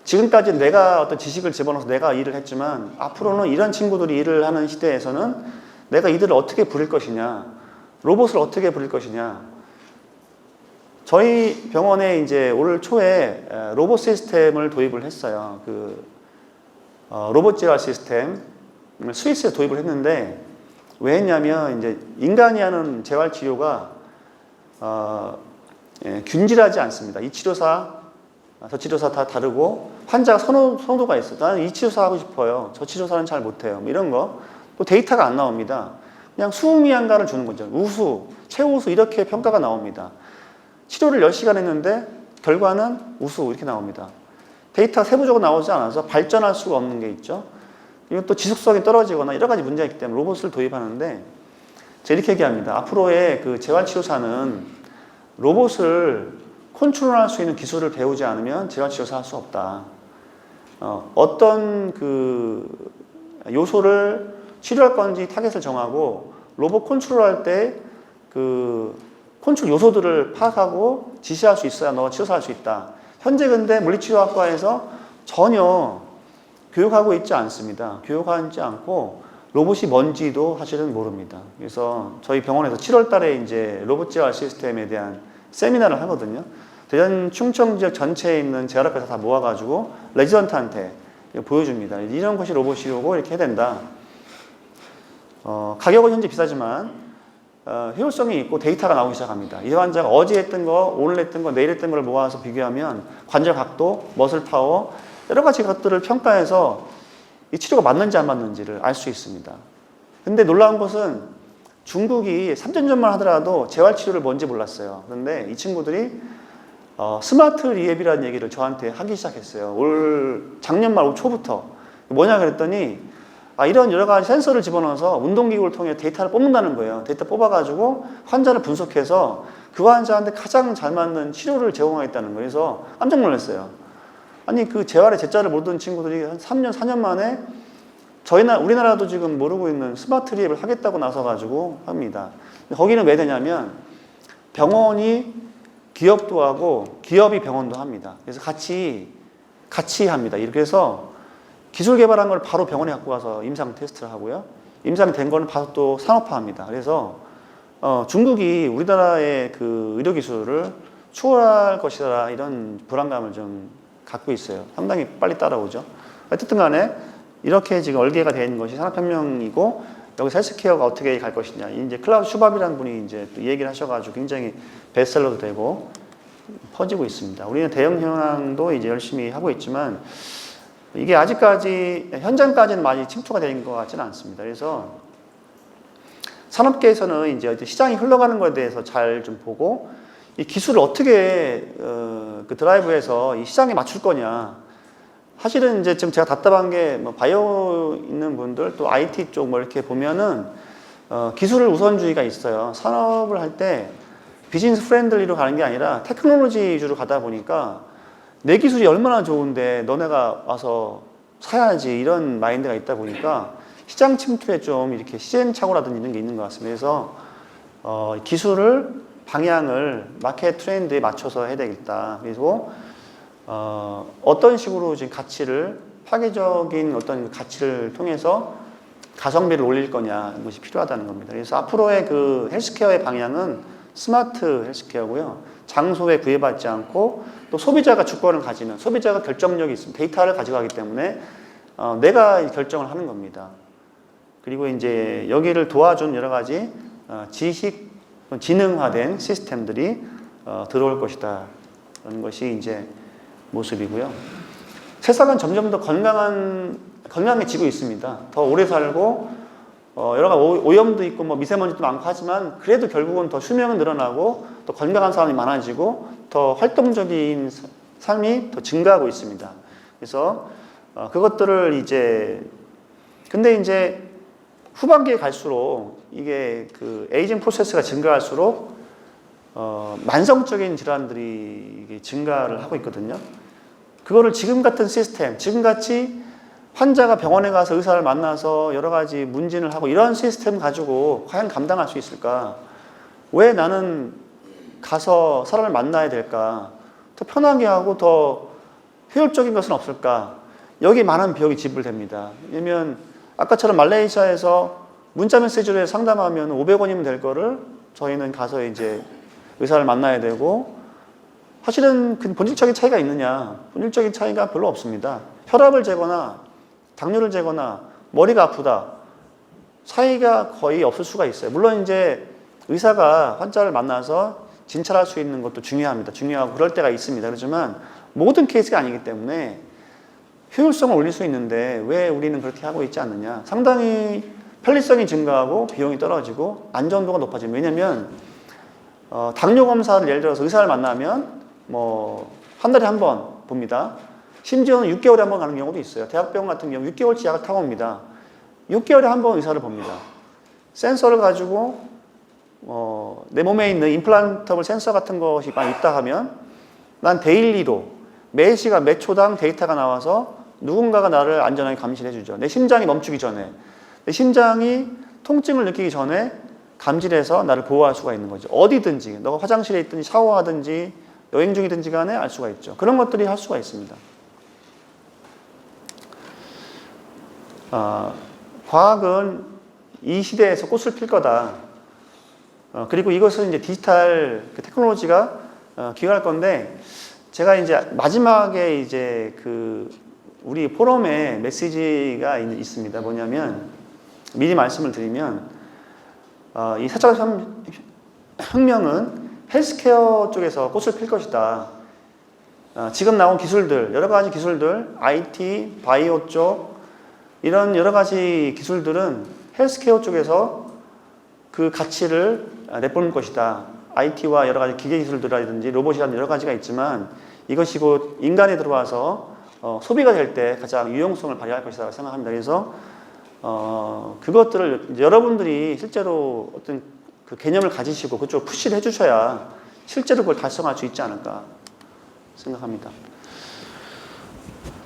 지금까지 내가 어떤 지식을 집어넣어서 내가 일을 했지만, 앞으로는 이런 친구들이 일을 하는 시대에서는 내가 이들을 어떻게 부릴 것이냐, 로봇을 어떻게 부릴 것이냐. 저희 병원에 이제 올 초에 로봇 시스템을 도입을 했어요. 로봇 재활 시스템, 스위스에 도입을 했는데, 왜 했냐면, 이제 인간이 하는 재활 치료가 균질하지 않습니다. 이 치료사, 저 치료사 다 다르고, 환자가 선호도가 있어요. 나는 이 치료사 하고 싶어요. 저 치료사는 잘 못해요. 이런 거. 또 데이터가 안 나옵니다. 그냥 수미양가를 주는 거죠. 우수, 최우수 이렇게 평가가 나옵니다. 치료를 10시간 했는데 결과는 우수 이렇게 나옵니다. 데이터가 세부적으로 나오지 않아서 발전할 수가 없는 게 있죠. 그리고 또 지속성이 떨어지거나 여러 가지 문제가 있기 때문에 로봇을 도입하는데, 제가 이렇게 얘기합니다. 앞으로의 재활치료사는 로봇을 컨트롤할 수 있는 기술을 배우지 않으면 재활치료사 할 수 없다. 어떤 요소를 치료할 건지 타겟을 정하고, 로봇 컨트롤할 때 컨트롤 요소들을 파악하고 지시할 수 있어야 너 치료사 할 수 있다. 현재 근데 물리치료학과에서 전혀 교육하고 있지 않습니다. 교육하지 않고 로봇이 뭔지도 사실은 모릅니다. 그래서 저희 병원에서 7월 달에 이제 로봇 재활 시스템에 대한 세미나를 하거든요. 대전 충청 지역 전체에 있는 재활학과에서 다 모아가지고 레지던트한테 보여줍니다. 이런 것이 로봇이고 이렇게 해야 된다. 가격은 현재 비싸지만 효율성이 있고 데이터가 나오기 시작합니다. 이 환자가 어제 했던 거, 오늘 했던 거, 내일 했던 걸 모아서 비교하면 관절 각도, 머슬 파워 여러 가지 것들을 평가해서 이 치료가 맞는지 안 맞는지를 알 수 있습니다. 근데 놀라운 것은 중국이 3년 전만 하더라도 재활치료를 뭔지 몰랐어요. 그런데 이 친구들이 스마트 리앱이라는 얘기를 저한테 하기 시작했어요. 작년 말 초부터. 뭐냐 그랬더니 이런 여러 가지 센서를 집어넣어서 운동기구를 통해 데이터를 뽑는다는 거예요. 데이터 뽑아가지고 환자를 분석해서 그 환자한테 가장 잘 맞는 치료를 제공하겠다는 거예요. 그래서 깜짝 놀랐어요. 아니 그 재활의 재자를 모르던 친구들이 한 3년, 4년 만에 우리나라도 지금 모르고 있는 스마트 리앱을 하겠다고 나서가지고 합니다. 거기는 왜 되냐면 병원이 기업도 하고 기업이 병원도 합니다. 그래서 같이 합니다. 이렇게 해서 기술 개발한 걸 바로 병원에 갖고 가서 임상 테스트를 하고요. 임상된 거는 바로 또 산업화합니다. 그래서 중국이 우리나라의 그 의료 기술을 추월할 것이다 이런 불안감을 좀 갖고 있어요. 상당히 빨리 따라오죠. 어쨌든 간에 이렇게 지금 얼개가 된 것이 산업혁명이고 여기서 헬스케어가 어떻게 갈 것이냐. 이제 클라우스 슈밥이라는 분이 이제 또 이 얘기를 하셔가지고 굉장히 베스트셀러도 되고 퍼지고 있습니다. 우리는 대형 현황도 이제 열심히 하고 있지만 이게 아직까지 현장까지는 많이 침투가 된 것 같지는 않습니다. 그래서 산업계에서는 이제 시장이 흘러가는 것에 대해서 잘 좀 보고 이 기술을 어떻게 그 드라이브해서 이 시장에 맞출 거냐. 사실은 이제 지금 제가 답답한 게 뭐 바이오 있는 분들 또 IT 쪽 뭐 이렇게 보면은 기술을 우선주의가 있어요. 산업을 할 때 비즈니스 프렌들리로 가는 게 아니라 테크놀로지 위주로 가다 보니까 내 기술이 얼마나 좋은데 너네가 와서 사야지 이런 마인드가 있다 보니까 시장 침투에 좀 이렇게 시행착오라든지 이런 게 있는 것 같습니다. 그래서 기술을 방향을 마켓 트렌드에 맞춰서 해야 되겠다. 그리고 어떤 식으로 지금 가치를 파괴적인 어떤 가치를 통해서 가성비를 올릴 거냐 것이 필요하다는 겁니다. 그래서 앞으로의 그 헬스케어의 방향은 스마트 헬스케어고요. 장소에 구애받지 않고 또 소비자가 주권을 가지는 소비자가 결정력이 있습니다. 데이터를 가져가기 때문에 내가 결정을 하는 겁니다. 그리고 이제 여기를 도와준 여러 가지 지식 지능화된 시스템들이 들어올 것이다. 라는 것이 이제 모습이고요. 세상은 점점 더 건강해지고 있습니다. 더 오래 살고 여러 가지 오염도 있고 뭐 미세먼지도 많고 하지만 그래도 결국은 더 수명은 늘어나고 또 건강한 사람이 많아지고 더 활동적인 삶이 더 증가하고 있습니다. 그래서 그것들을 근데 이제 후반기에 갈수록 이게 그 에이징 프로세스가 증가할수록 만성적인 질환들이 증가를 하고 있거든요. 그거를 지금 같은 시스템, 지금같이 환자가 병원에 가서 의사를 만나서 여러 가지 문진을 하고 이런 시스템 가지고 과연 감당할 수 있을까? 왜 나는 가서 사람을 만나야 될까? 더 편하게 하고 더 효율적인 것은 없을까? 여기 많은 비용이 지불됩니다. 왜냐면 아까처럼 말레이시아에서 문자 메시지로 해서 상담하면 500원이면 될 거를 저희는 가서 이제 의사를 만나야 되고 사실은 그 본질적인 차이가 있느냐? 본질적인 차이가 별로 없습니다. 혈압을 재거나 당뇨를 재거나 머리가 아프다. 차이가 거의 없을 수가 있어요. 물론 이제 의사가 환자를 만나서 진찰할 수 있는 것도 중요합니다. 중요하고 그럴 때가 있습니다. 그렇지만 모든 케이스가 아니기 때문에 효율성을 올릴 수 있는데 왜 우리는 그렇게 하고 있지 않느냐. 상당히 편리성이 증가하고 비용이 떨어지고 안전도가 높아집니다. 왜냐하면 당뇨 검사를 예를 들어서 의사를 만나면 뭐 한 달에 한 번 봅니다. 심지어는 6개월에 한 번 가는 경우도 있어요. 대학병원 같은 경우 6개월치 약을 타고 옵니다. 6개월에 한 번 의사를 봅니다. 센서를 가지고 내 몸에 있는 임플란터블 센서 같은 것이 많이 있다 하면 난 데일리로 매 시간 몇 초당 데이터가 나와서 누군가가 나를 안전하게 감시를 해주죠. 내 심장이 멈추기 전에 내 심장이 통증을 느끼기 전에 감지해서 나를 보호할 수가 있는 거죠. 어디든지 너가 화장실에 있든지 샤워하든지 여행 중이든지 간에 알 수가 있죠. 그런 것들이 할 수가 있습니다. 과학은 이 시대에서 꽃을 필 거다. 그리고 이것은 이제 디지털 테크놀로지가 기여할 건데, 제가 이제 마지막에 이제 우리 포럼에 메시지가 있습니다. 뭐냐면, 미리 말씀을 드리면, 이 4차 혁명은 헬스케어 쪽에서 꽃을 필 것이다. 지금 나온 기술들, 여러 가지 기술들, IT, 바이오 쪽, 이런 여러 가지 기술들은 헬스케어 쪽에서 그 가치를 내뿜을 것이다. IT와 여러 가지 기계 기술들이라든지 로봇이라든지 여러 가지가 있지만 이것이 곧 인간에 들어와서 소비가 될 때 가장 유용성을 발휘할 것이라고 생각합니다. 그래서 그것들을 여러분들이 실제로 어떤 그 개념을 가지시고 그쪽을 푸시를 해주셔야 실제로 그걸 달성할 수 있지 않을까 생각합니다.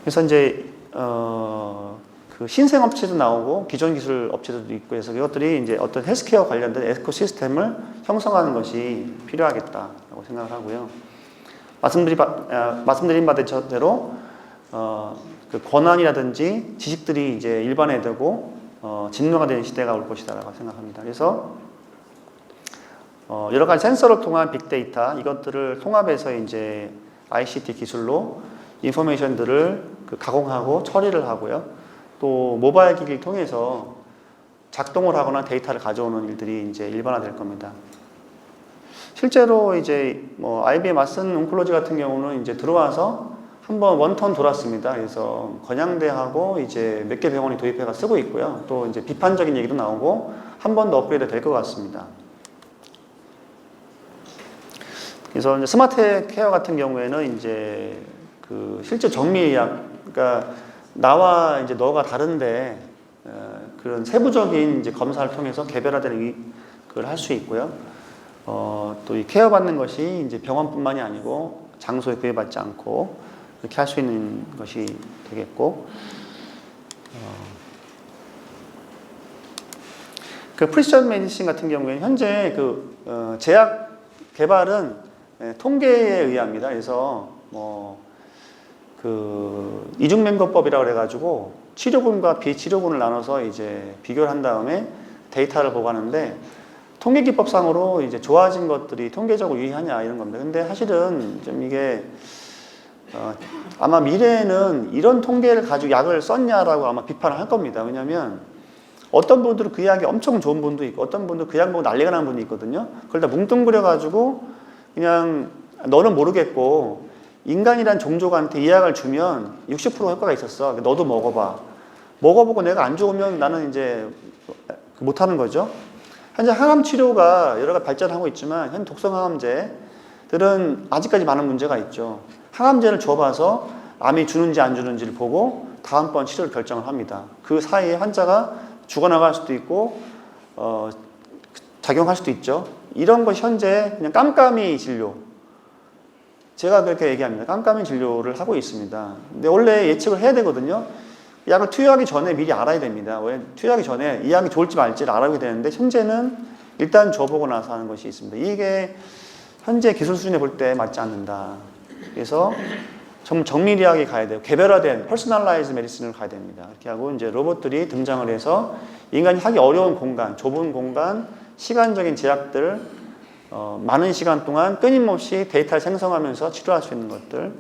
그래서 이제 그 신생 업체도 나오고 기존 기술 업체들도 있고 해서 이것들이 이제 어떤 헬스케어 관련된 에코시스템을 형성하는 것이 필요하겠다라고 생각을 하고요. 말씀드린 바대로 그 권한이라든지 지식들이 이제 일반화되고 진화가 되는 시대가 올 것이다라고 생각합니다. 그래서 여러 가지 센서를 통한 빅데이터 이것들을 통합해서 이제 ICT 기술로 인포메이션들을 가공하고 처리를 하고요. 또 모바일 기기를 통해서 작동을 하거나 데이터를 가져오는 일들이 이제 일반화될 겁니다. 실제로 이제 IBM 왓슨 온콜로지 같은 경우는 이제 들어와서 한번 원턴 돌았습니다. 그래서 건양대하고 이제 몇 개 병원이 도입해가 쓰고 있고요. 또 이제 비판적인 얘기도 나오고 한 번 더 업그레이드 될 것 같습니다. 그래서 이제 스마트 케어 같은 경우에는 이제 그 실제 정밀의학, 그러니까 나와 이제 너가 다른데 그런 세부적인 이제 검사를 통해서 개별화되는 그걸 할 수 있고요. 또 이 케어 받는 것이 이제 병원뿐만이 아니고 장소에 구애받지 않고 이렇게 할 수 있는 것이 되겠고, 그 프리시전 메디신 같은 경우에는 현재 그 제약 개발은 통계에 의합니다. 그래서 그 이중맹거법이라고 그래가지고 치료군과 비치료군을 나눠서 이제 비교를 한 다음에 데이터를 보고하는데, 통계 기법상으로 이제 좋아진 것들이 통계적으로 유의하냐 이런 겁니다. 근데 사실은 좀 이게 아마 미래에는 이런 통계를 가지고 약을 썼냐라고 아마 비판을 할 겁니다. 왜냐하면 어떤 분들은 그 약이 엄청 좋은 분도 있고 어떤 분들은 그 약 보고 난리가 나는 분이 있거든요. 그걸 다 뭉뚱그려 가지고 그냥 너는 모르겠고 인간이란 종족한테 이 약을 주면 60% 효과가 있었어. 너도 먹어봐. 먹어보고 내가 안 좋으면 나는 이제 못하는 거죠. 현재 항암 치료가 여러 가지 발전하고 있지만 현 독성 항암제들은 아직까지 많은 문제가 있죠. 항암제를 줘봐서 암이 주는지 안 주는지를 보고 다음번 치료를 결정을 합니다. 그 사이에 환자가 죽어나갈 수도 있고 작용할 수도 있죠. 이런 것이 현재 그냥 깜깜이 진료, 제가 그렇게 얘기합니다. 깜깜이 진료를 하고 있습니다. 근데 원래 예측을 해야 되거든요. 약을 투여하기 전에 미리 알아야 됩니다. 왜 투여하기 전에 이 약이 좋을지 말지를 알아야 되는데 현재는 일단 줘보고 나서 하는 것이 있습니다. 이게 현재 기술 수준에 볼 때 맞지 않는다. 그래서 좀 정밀의학에 가야 돼요. 개별화된 퍼스널라이즈 메디슨을 가야 됩니다. 이렇게 하고 이제 로봇들이 등장을 해서 인간이 하기 어려운 공간, 좁은 공간, 시간적인 제약들, 많은 시간 동안 끊임없이 데이터를 생성하면서 치료할 수 있는 것들,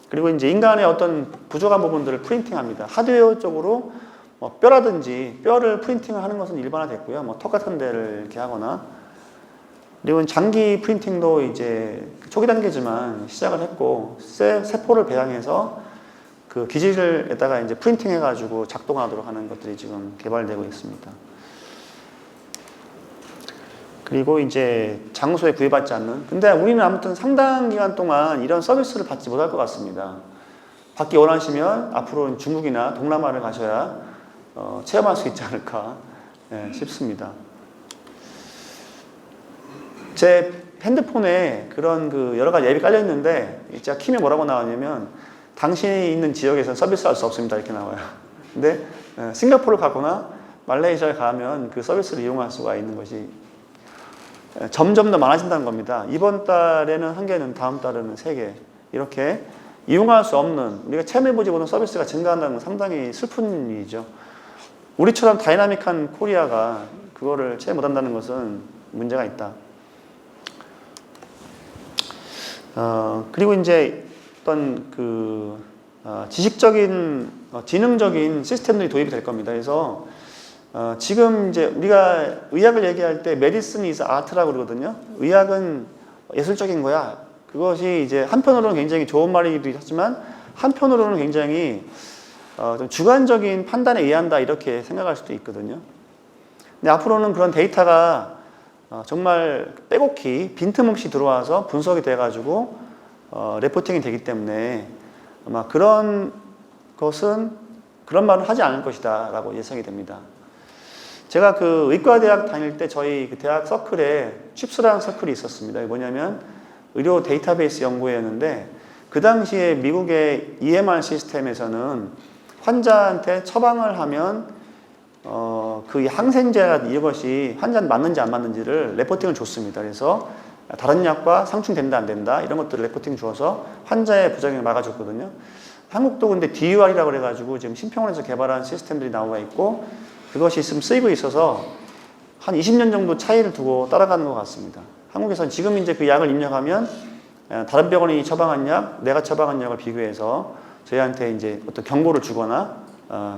그리고 이제 인간의 어떤 부족한 부분들을 프린팅합니다. 하드웨어적으로 뼈라든지 뼈를 프린팅을 하는 것은 일반화됐고요. 턱 같은 데를 이렇게 하거나, 그리고 장기 프린팅도 이제 초기 단계지만 시작을 했고, 세포를 배양해서 그 기질에다가 이제 프린팅해가지고 작동하도록 하는 것들이 지금 개발되고 있습니다. 그리고 이제 장소에 구애받지 않는, 근데 우리는 아무튼 상당 기간 동안 이런 서비스를 받지 못할 것 같습니다. 받기 원하시면 앞으로 중국이나 동남아를 가셔야 체험할 수 있지 않을까 싶습니다. 제 핸드폰에 그런 그 여러 가지 앱이 깔려 있는데 제가 키면 뭐라고 나오냐면 당신이 있는 지역에서는 서비스할 수 없습니다 이렇게 나와요. 근데 싱가포르를 가거나 말레이시아에 가면 그 서비스를 이용할 수가 있는 것이 점점 더 많아진다는 겁니다. 이번 달에는 1개는 다음 달에는 3개, 이렇게 이용할 수 없는, 우리가 체험해보지 못한 서비스가 증가한다는 건 상당히 슬픈 일이죠. 우리처럼 다이나믹한 코리아가 그거를 채 못한다는 것은 문제가 있다. 그리고 이제 어떤 지식적인, 지능적인 시스템들이 도입이 될 겁니다. 그래서 지금 이제 우리가 의학을 얘기할 때 medicine is art라고 그러거든요. 의학은 예술적인 거야. 그것이 이제 한편으로는 굉장히 좋은 말이기도 하지만 한편으로는 굉장히 좀 주관적인 판단에 의한다 이렇게 생각할 수도 있거든요. 근데 앞으로는 그런 데이터가 정말 빼곡히 빈틈없이 들어와서 분석이 돼가지고 레포팅이 되기 때문에 아마 그런 것은 그런 말은 하지 않을 것이다 라고 예상이 됩니다. 제가 그 의과대학 다닐 때 저희 그 대학 서클에 칩스라는 서클이 있었습니다. 이게 뭐냐면 의료 데이터베이스 연구회였는데 그 당시에 미국의 EMR 시스템에서는 환자한테 처방을 하면 그 항생제가 이것이 환자한테 맞는지 안 맞는지를 레포팅을 줬습니다. 그래서 다른 약과 상충된다 안 된다 이런 것들을 레포팅 줘서 환자의 부작용을 막아줬거든요. 한국도 근데 DUR이라고 그래가지고 지금 심평원에서 개발한 시스템들이 나와 있고 그것이 지금 쓰이고 있어서 한 20년 정도 차이를 두고 따라가는 것 같습니다. 한국에서는 지금 이제 그 약을 입력하면 다른 병원이 처방한 약, 내가 처방한 약을 비교해서 저희한테 이제 어떤 경고를 주거나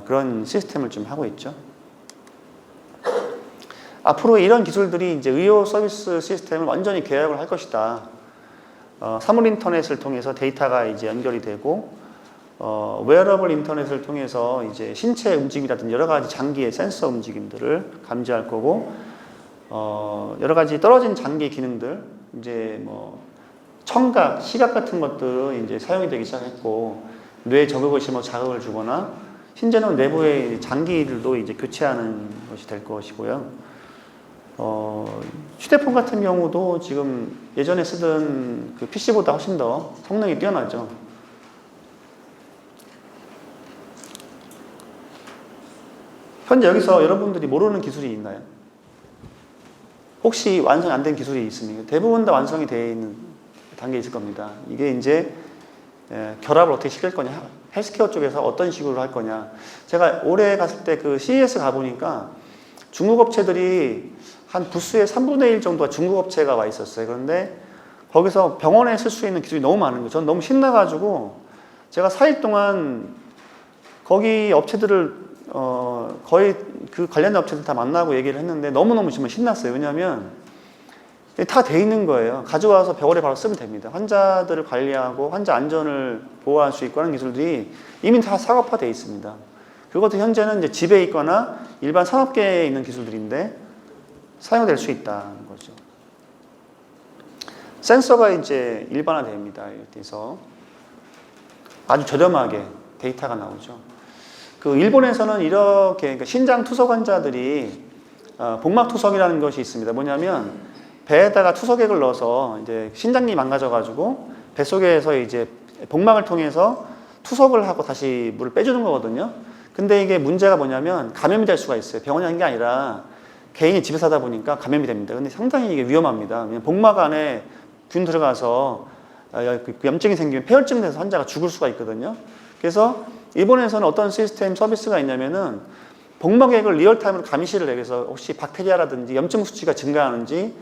그런 시스템을 좀 하고 있죠. 앞으로 이런 기술들이 이제 의료 서비스 시스템을 완전히 개혁을 할 것이다. 사물 인터넷을 통해서 데이터가 이제 연결이 되고, 웨어러블 인터넷을 통해서 이제 신체 움직임이라든지 여러 가지 장기의 센서 움직임들을 감지할 거고, 여러 가지 떨어진 장기 기능들, 이제 뭐 청각, 시각 같은 것들은 이제 사용이 되기 시작했고, 뇌 저격을 심어 자극을 주거나, 신재는 내부의 장기들도 이제 교체하는 것이 될 것이고요. 휴대폰 같은 경우도 지금 예전에 쓰던 그 PC보다 훨씬 더 성능이 뛰어나죠. 현재 여기서 여러분들이 모르는 기술이 있나요? 혹시 완성이 안 된 기술이 있습니까? 대부분 다 완성이 되어 있는 단계에 있을 겁니다. 이게 이제 결합을 어떻게 시킬 거냐, 헬스케어 쪽에서 어떤 식으로 할 거냐. 제가 올해 갔을 때 그 CES 가보니까 중국 업체들이 한 부스의 3분의 1 정도가 중국 업체가 와 있었어요. 그런데 거기서 병원에 쓸 수 있는 기술이 너무 많은 거예요. 저는 너무 신나가지고 제가 4일 동안 거기 업체들을 거의 그 관련된 업체들 다 만나고 얘기를 했는데 너무너무 정말 신났어요. 왜냐하면 다 돼 있는 거예요. 가져와서 병원에 바로 쓰면 됩니다. 환자들을 관리하고 환자 안전을 보호할 수 있고 하는 기술들이 이미 다 상업화되어 있습니다. 그것도 현재는 이제 집에 있거나 일반 산업계에 있는 기술들인데 사용될 수 있다는 거죠. 센서가 이제 일반화됩니다. 그래서 아주 저렴하게 데이터가 나오죠. 그 일본에서는 이렇게 그러니까 신장 투석 환자들이 복막 투석이라는 것이 있습니다. 뭐냐면 배에다가 투석액을 넣어서 이제 신장이 망가져가지고 뱃속에서 이제 복막을 통해서 투석을 하고 다시 물을 빼주는 거거든요. 근데 이게 문제가 뭐냐면 감염이 될 수가 있어요. 병원이 하는 게 아니라 개인이 집에서 하다 보니까 감염이 됩니다. 근데 상당히 이게 위험합니다. 복막 안에 균 들어가서 염증이 생기면 폐혈증 돼서 환자가 죽을 수가 있거든요. 그래서 일본에서는 어떤 시스템 서비스가 있냐면은 복막액을 리얼타임으로 감시를 해서 혹시 박테리아라든지 염증 수치가 증가하는지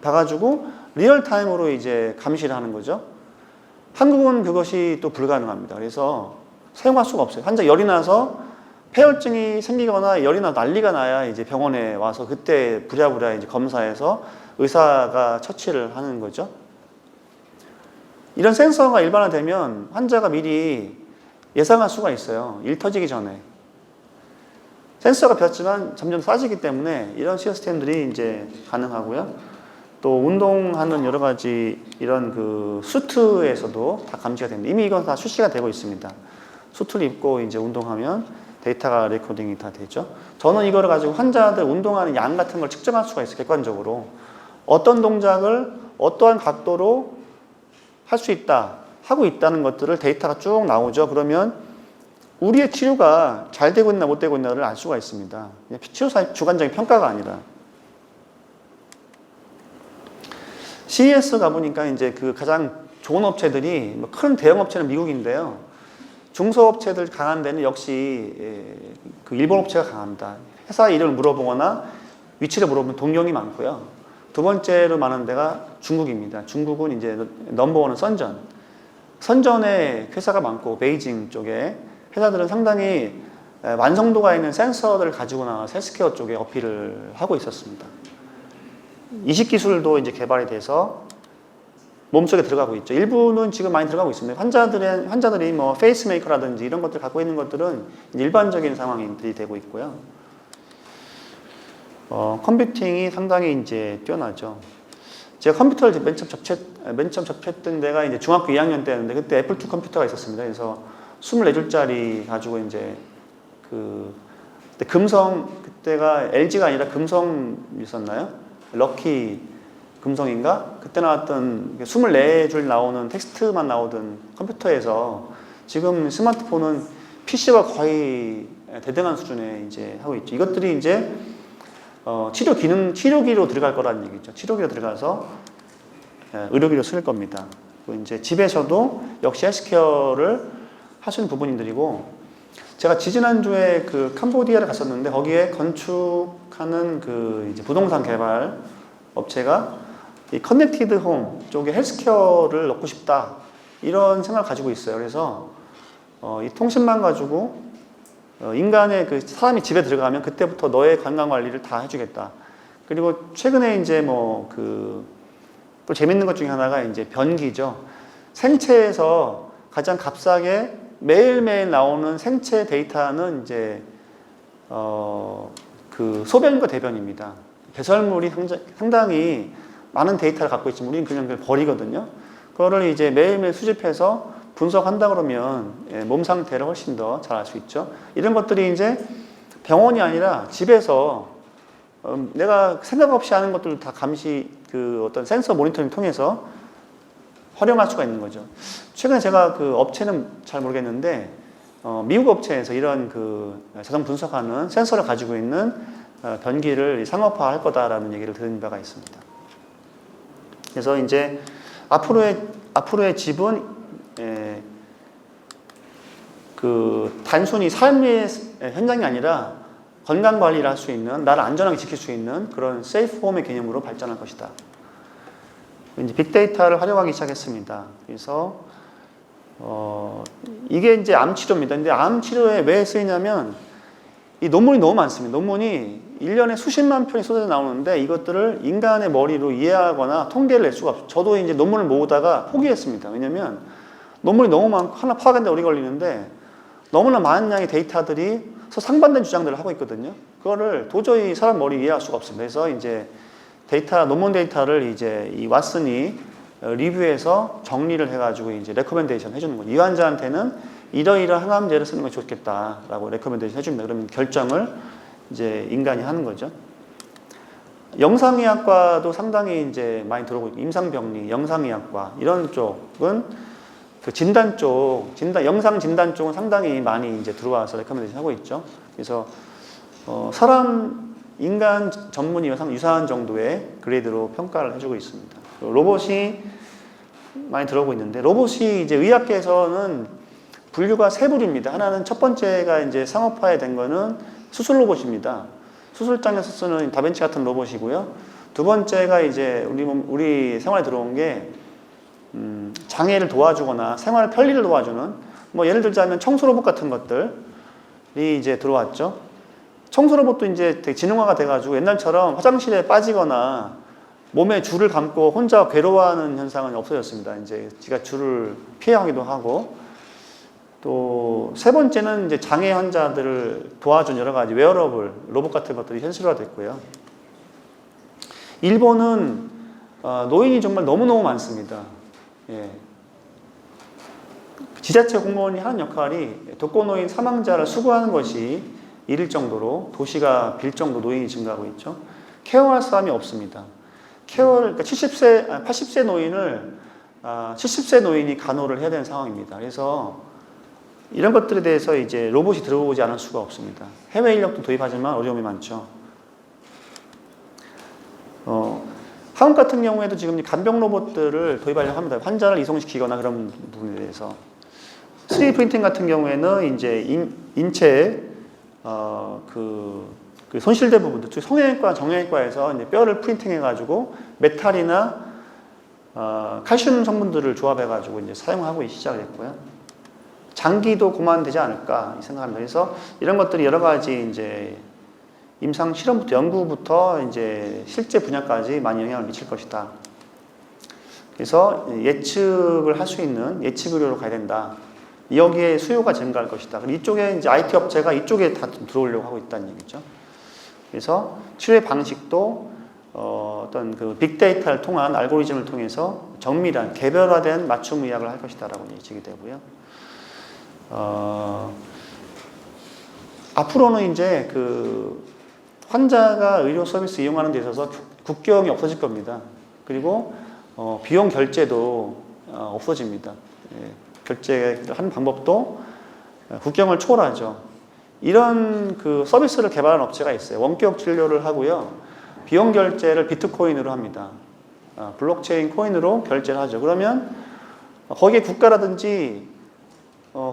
봐가지고 리얼타임으로 이제 감시를 하는 거죠. 한국은 그것이 또 불가능합니다. 그래서 사용할 수가 없어요. 환자 열이 나서 폐혈증이 생기거나 열이 나 난리가 나야 이제 병원에 와서 그때 부랴부랴 이제 검사해서 의사가 처치를 하는 거죠. 이런 센서가 일반화되면 환자가 미리 예상할 수가 있어요. 일 터지기 전에. 센서가 폈지만 점점 싸지기 때문에 이런 시스템들이 이제 가능하고요. 또 운동하는 여러 가지 이런 그 수트에서도 다 감지가 됩니다. 이미 이건 다 출시가 되고 있습니다. 수트를 입고 이제 운동하면 데이터가 레코딩이 다 되죠. 저는 이거를 가지고 환자들 운동하는 양 같은 걸 측정할 수가 있어요. 객관적으로. 어떤 동작을 어떠한 각도로 할 수 있다, 하고 있다는 것들을 데이터가 쭉 나오죠. 그러면 우리의 치료가 잘 되고 있나 못 되고 있나를 알 수가 있습니다. 치료사의 주관적인 평가가 아니라. CES 가보니까 이제 그 가장 좋은 업체들이 큰 대형 업체는 미국인데요. 중소업체들 강한 데는 역시 그 일본 업체가 강합니다. 회사 이름을 물어보거나 위치를 물어보면 동경이 많고요. 두 번째로 많은 데가 중국입니다. 중국은 이제 넘버원은 선전. 선전에 회사가 많고 베이징 쪽에 회사들은 상당히 완성도가 있는 센서들을 가지고 나와서 헬스케어 쪽에 어필을 하고 있었습니다. 이식 기술도 이제 개발이 돼서 몸속에 들어가고 있죠. 일부는 지금 많이 들어가고 있습니다. 환자들이 뭐 페이스메이커라든지 이런 것들 갖고 있는 것들은 일반적인 상황들이 되고 있고요. 컴퓨팅이 상당히 이제 뛰어나죠. 제가 컴퓨터를 맨 처음 접했던 데가 이제 중학교 2학년 때였는데 그때 애플2 컴퓨터가 있었습니다. 그래서 24줄짜리 가지고 이제 그때 그때가 LG가 아니라 금성 있었나요? 럭키 금성인가? 그때 나왔던 24줄 나오는 텍스트만 나오던 컴퓨터에서 지금 스마트폰은 PC와 거의 대등한 수준에 이제 하고 있죠. 이것들이 이제 치료기로 들어갈 거라는 얘기죠. 치료기로 들어가서 의료기로 쓸 겁니다. 그리고 이제 집에서도 역시 헬스케어를 하시는 부분들이고, 제가 지지난주에 그 캄보디아를 갔었는데 거기에 건축하는 그 이제 부동산 개발 업체가 이 커넥티드 홈 쪽에 헬스케어를 넣고 싶다 이런 생각을 가지고 있어요. 그래서 이 통신만 가지고 인간의 그 사람이 집에 들어가면 그때부터 너의 건강 관리를 다 해주겠다. 그리고 최근에 이제 뭐 또 재밌는 것 중에 하나가 이제 변기죠. 생체에서 가장 값싸게 매일매일 나오는 생체 데이터는 이제 그 소변과 대변입니다. 배설물이 상당히 많은 데이터를 갖고 있지만 우리는 그냥 그걸 버리거든요. 그거를 이제 매일매일 수집해서 분석한다 그러면 몸 상태를 훨씬 더 잘 알 수 있죠. 이런 것들이 이제 병원이 아니라 집에서 내가 생각 없이 하는 것들을 다 감시 어떤 센서 모니터링 통해서 활용할 수가 있는 거죠. 최근에 제가 그 업체는 잘 모르겠는데 미국 업체에서 이런 그 자동 분석하는 센서를 가지고 있는 변기를 상업화할 거다라는 얘기를 들은 바가 있습니다. 그래서 이제 앞으로의 집은 그 단순히 삶의 현장이 아니라 건강 관리를 할 수 있는, 나를 안전하게 지킬 수 있는 그런 세이프 홈의 개념으로 발전할 것이다. 이제 빅데이터를 활용하기 시작했습니다. 그래서 이게 이제 암 치료입니다. 근데 암 치료에 왜 쓰이냐면 이 논문이 너무 많습니다. 논문이 1년에 수십만 편이 쏟아져 나오는데 이것들을 인간의 머리로 이해하거나 통계를 낼 수가 없어요. 저도 이제 논문을 모으다가 포기했습니다. 왜냐면 논문이 너무 많고 하나 파악하는데 오래 걸리는데 너무나 많은 양의 데이터들이 상반된 주장들을 하고 있거든요. 그거를 도저히 사람 머리 이해할 수가 없습니다. 그래서 이제 논문 데이터를 이제 이 왓슨이 리뷰해서 정리를 해가지고 이제 레코멘데이션 해주는 거죠. 이 환자한테는 이러이러한 항암제를 쓰는 게 좋겠다라고 레코멘데이션 해줍니다. 그러면 결정을 이제 인간이 하는 거죠. 영상의학과도 상당히 이제 많이 들어오고 있고, 임상병리, 영상의학과 이런 쪽은 그 진단 쪽, 영상 진단 쪽은 상당히 많이 이제 들어와서 레코멘데이션 하고 있죠. 그래서 인간 전문의 유사한 정도의 그레이드로 평가를 해주고 있습니다. 로봇이 많이 들어오고 있는데, 로봇이 이제 의학계에서는 분류가 세 부류입니다. 하나는 첫 번째가 이제 상업화에 된 거는 수술 로봇입니다. 수술장에서 쓰는 다빈치 같은 로봇이고요. 두 번째가 이제 우리 생활에 들어온 게 장애를 도와주거나 생활 편리를 도와주는, 뭐 예를 들자면 청소 로봇 같은 것들이 이제 들어왔죠. 청소 로봇도 이제 되게 지능화가 돼가지고 옛날처럼 화장실에 빠지거나 몸에 줄을 감고 혼자 괴로워하는 현상은 없어졌습니다. 이제 지가 줄을 피하기도 하고, 또 세 번째는 이제 장애 환자들을 도와준 여러 가지 웨어러블 로봇 같은 것들이 현실화됐고요. 일본은 노인이 정말 너무너무 많습니다. 예. 지자체 공무원이 하는 역할이 독거노인 사망자를 수거하는 것이 일일 정도로 도시가 빌 정도 노인이 증가하고 있죠. 케어할 사람이 없습니다. 그러니까 80세 노인을 70세 노인이 간호를 해야 되는 상황입니다. 그래서 이런 것들에 대해서 이제 로봇이 들어오지 않을 수가 없습니다. 해외 인력도 도입하지만 어려움이 많죠. 한국 같은 경우에도 지금 간병 로봇들을 도입하려고 합니다. 환자를 이송시키거나 그런 부분에 대해서. 3D 프린팅 같은 경우에는 이제 인체의 그 손실된 부분들, 즉 성형외과, 정형외과에서 이제 뼈를 프린팅해가지고 메탈이나 칼슘 성분들을 조합해가지고 이제 사용하고 시작을 했고요. 장기도 고만되지 않을까 생각합니다. 그래서 이런 것들이 여러 가지 이제 임상 실험부터 연구부터 이제 실제 분야까지 많이 영향을 미칠 것이다. 그래서 예측을 할 수 있는 예측 의료로 가야 된다. 여기에 수요가 증가할 것이다. 이쪽에 이제 IT 업체가 이쪽에 다 들어오려고 하고 있다는 얘기죠. 그래서 치료의 방식도 어떤 그 빅데이터를 통한 알고리즘을 통해서 정밀한 개별화된 맞춤 의학을 할 것이다라고 예측이 되고요. 앞으로는 이제 그 환자가 의료 서비스 이용하는 데 있어서 국경이 없어질 겁니다. 그리고 비용 결제도 없어집니다. 예, 결제하는 방법도 국경을 초월하죠. 이런 그 서비스를 개발한 업체가 있어요. 원격 진료를 하고요. 비용 결제를 비트코인으로 합니다. 블록체인 코인으로 결제를 하죠. 그러면 거기에 국가라든지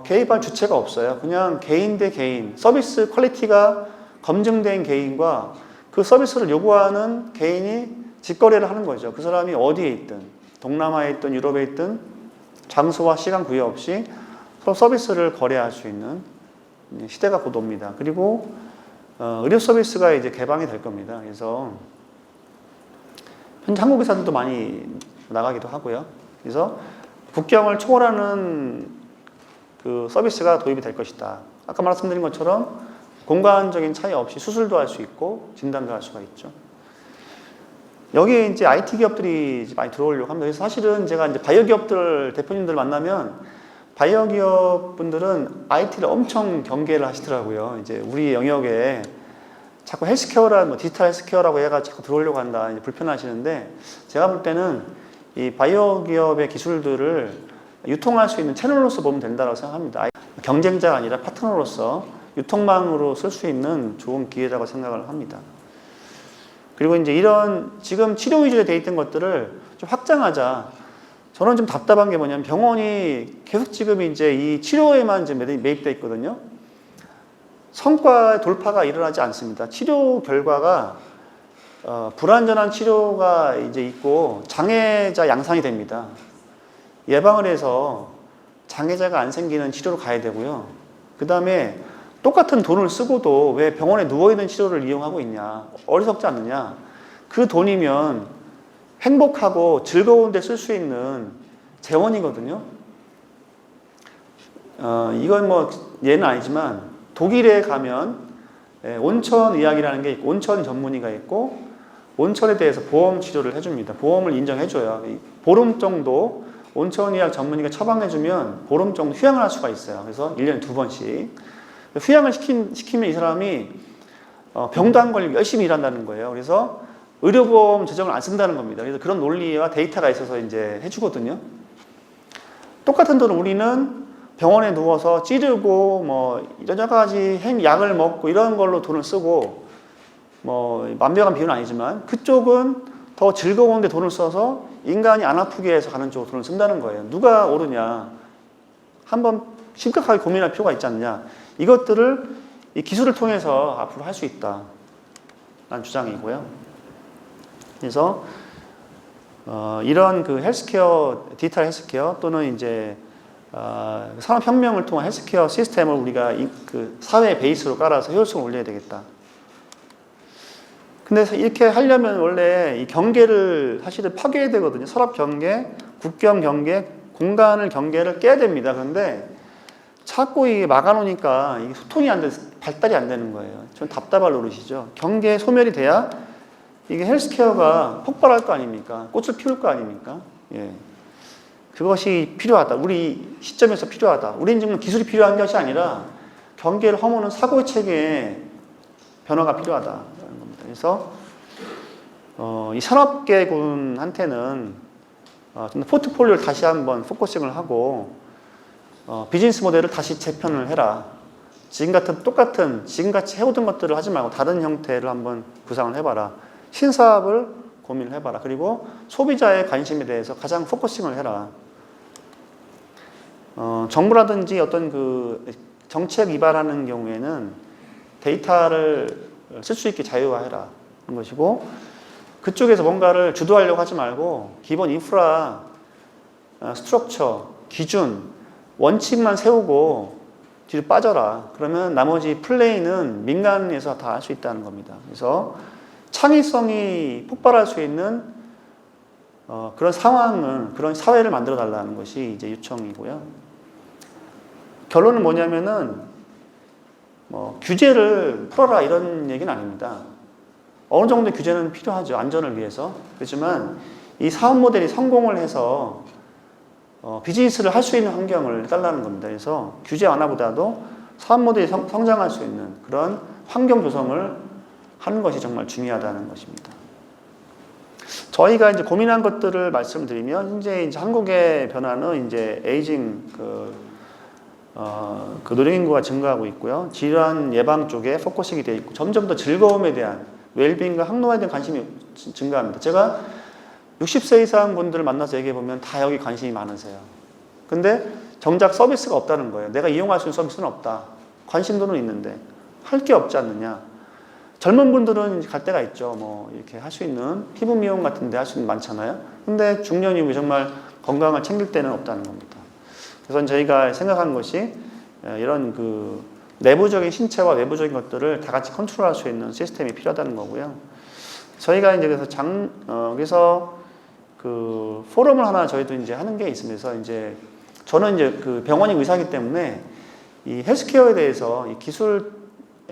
개입할 주체가 없어요. 그냥 개인 대 개인, 서비스 퀄리티가 검증된 개인과 그 서비스를 요구하는 개인이 직거래를 하는 거죠. 그 사람이 어디에 있든, 동남아에 있든 유럽에 있든 장소와 시간 구애 없이 서로 서비스를 거래할 수 있는 시대가 곧 옵니다. 그리고 의료 서비스가 이제 개방이 될 겁니다. 그래서 현재 한국 의사들도 많이 나가기도 하고요. 그래서 국경을 초월하는 그 서비스가 도입이 될 것이다. 아까 말씀드린 것처럼 공간적인 차이 없이 수술도 할 수 있고 진단도 할 수가 있죠. 여기에 이제 IT 기업들이 많이 들어오려고 합니다. 그래서 사실은 제가 이제 바이오 기업들 대표님들 만나면 바이오 기업 분들은 IT를 엄청 경계를 하시더라고요. 이제 우리 영역에 자꾸 헬스케어라, 디지털 헬스케어라고 얘가 자꾸 들어오려고 한다, 이제 불편하시는데, 제가 볼 때는 이 바이오 기업의 기술들을 유통할 수 있는 채널로서 보면 된다고 생각합니다. 경쟁자가 아니라 파트너로서 유통망으로 쓸 수 있는 좋은 기회라고 생각을 합니다. 그리고 이제 이런 지금 치료 위주로 되어 있던 것들을 좀 확장하자. 저는 좀 답답한 게 뭐냐면 병원이 계속 지금 이제 이 치료에만 이제 매입되어 있거든요. 성과 돌파가 일어나지 않습니다. 치료 결과가 불완전한 치료가 이제 있고 장애자 양산이 됩니다. 예방을 해서 장애자가 안 생기는 치료로 가야 되고요. 그 다음에 똑같은 돈을 쓰고도 왜 병원에 누워있는 치료를 이용하고 있냐, 어리석지 않느냐. 그 돈이면 행복하고 즐거운 데 쓸 수 있는 재원이거든요. 이건 뭐 예는 아니지만 독일에 가면 온천 의학이라는 게 있고 온천 전문의가 있고 온천에 대해서 보험 치료를 해줍니다. 보험을 인정해줘요. 보름 정도 온천 의학 전문의가 처방해주면 보름 정도 휴양을 할 수가 있어요. 그래서 1년에 2번씩 휴양을 시키면 이 사람이 병도 안 걸리고 열심히 일한다는 거예요. 그래서 의료보험 재정을 안 쓴다는 겁니다. 그래서 그런 논리와 데이터가 있어서 이제 해주거든요. 똑같은 돈을 우리는 병원에 누워서 찌르고 뭐 여러 가지 약을 먹고 이런 걸로 돈을 쓰고 뭐 완벽한 비유는 아니지만 그쪽은 더 즐거운데 돈을 써서 인간이 안 아프게 해서 가는 쪽으로 돈을 쓴다는 거예요. 누가 옳으냐? 한번 심각하게 고민할 필요가 있지 않느냐? 이것들을 이 기술을 통해서 앞으로 할 수 있다. 라는 주장이고요. 그래서 이런 그 헬스케어, 디지털 헬스케어 또는 이제 산업혁명을 통한 헬스케어 시스템을 우리가 그 사회 베이스로 깔아서 효율성을 올려야 되겠다. 근데 이렇게 하려면 원래 이 경계를 사실은 파괴해야 되거든요. 서랍 경계, 국경 경계, 공간을 경계를 깨야 됩니다. 그런데 자꾸 이게 막아놓으니까 이게 소통이 안 돼, 발달이 안 되는 거예요. 전 답답할 노릇이죠. 경계 소멸이 돼야 이게 헬스케어가 폭발할 거 아닙니까? 꽃을 피울 거 아닙니까? 예. 그것이 필요하다. 우리 시점에서 필요하다. 우리는 지금 기술이 필요한 것이 아니라 경계를 허무는 사고의 체계의 변화가 필요하다라는 겁니다. 그래서 이 산업계군한테는 좀 포트폴리오를 다시 한번 포커싱을 하고 비즈니스 모델을 다시 재편을 해라. 지금같이 해오던 것들을 하지 말고 다른 형태를 한번 구상을 해봐라. 신사업을 고민을 해봐라. 그리고 소비자의 관심에 대해서 가장 포커싱을 해라. 정부라든지 어떤 그 정책 위반하는 경우에는 데이터를 쓸 수 있게 자유화해라 하는 것이고, 그쪽에서 뭔가를 주도하려고 하지 말고 기본 인프라, 스트럭처, 기준, 원칙만 세우고 뒤로 빠져라. 그러면 나머지 플레이는 민간에서 다 할 수 있다는 겁니다. 그래서 창의성이 폭발할 수 있는 그런 상황을, 그런 사회를 만들어 달라는 것이 이제 요청이고요. 결론은 뭐냐면은 규제를 풀어라 이런 얘기는 아닙니다. 어느 정도 규제는 필요하죠. 안전을 위해서. 그렇지만 이 사업 모델이 성공을 해서 비즈니스를 할 수 있는 환경을 해달라는 겁니다. 그래서 규제 완화보다도 사업 모델이 성장할 수 있는 그런 환경 조성을 하는 것이 정말 중요하다는 것입니다. 저희가 이제 고민한 것들을 말씀드리면, 이제 한국의 변화는 이제 에이징 그 노령인구가 증가하고 있고요. 질환 예방 쪽에 포커싱이 되어 있고, 점점 더 즐거움에 대한, 웰빙과 항노화에 대한 관심이 증가합니다. 제가 60세 이상 분들을 만나서 얘기해 보면 다 여기 관심이 많으세요. 근데 정작 서비스가 없다는 거예요. 내가 이용할 수 있는 서비스는 없다. 관심도는 있는데 할 게 없지 않느냐. 젊은 분들은 갈 데가 있죠. 뭐 이렇게 할 수 있는 피부 미용 같은 데 할 수 있는 많잖아요. 근데 중년 이후에 정말 건강을 챙길 데는 없다는 겁니다. 그래서 저희가 생각한 것이 이런 그 내부적인 신체와 외부적인 것들을 다 같이 컨트롤할 수 있는 시스템이 필요하다는 거고요. 저희가 이제 그래서 그 포럼을 하나 저희도 이제 하는 게 있으면서, 이제 저는 이제 그 병원이 의사이기 때문에 이 헬스케어에 대해서 이 기술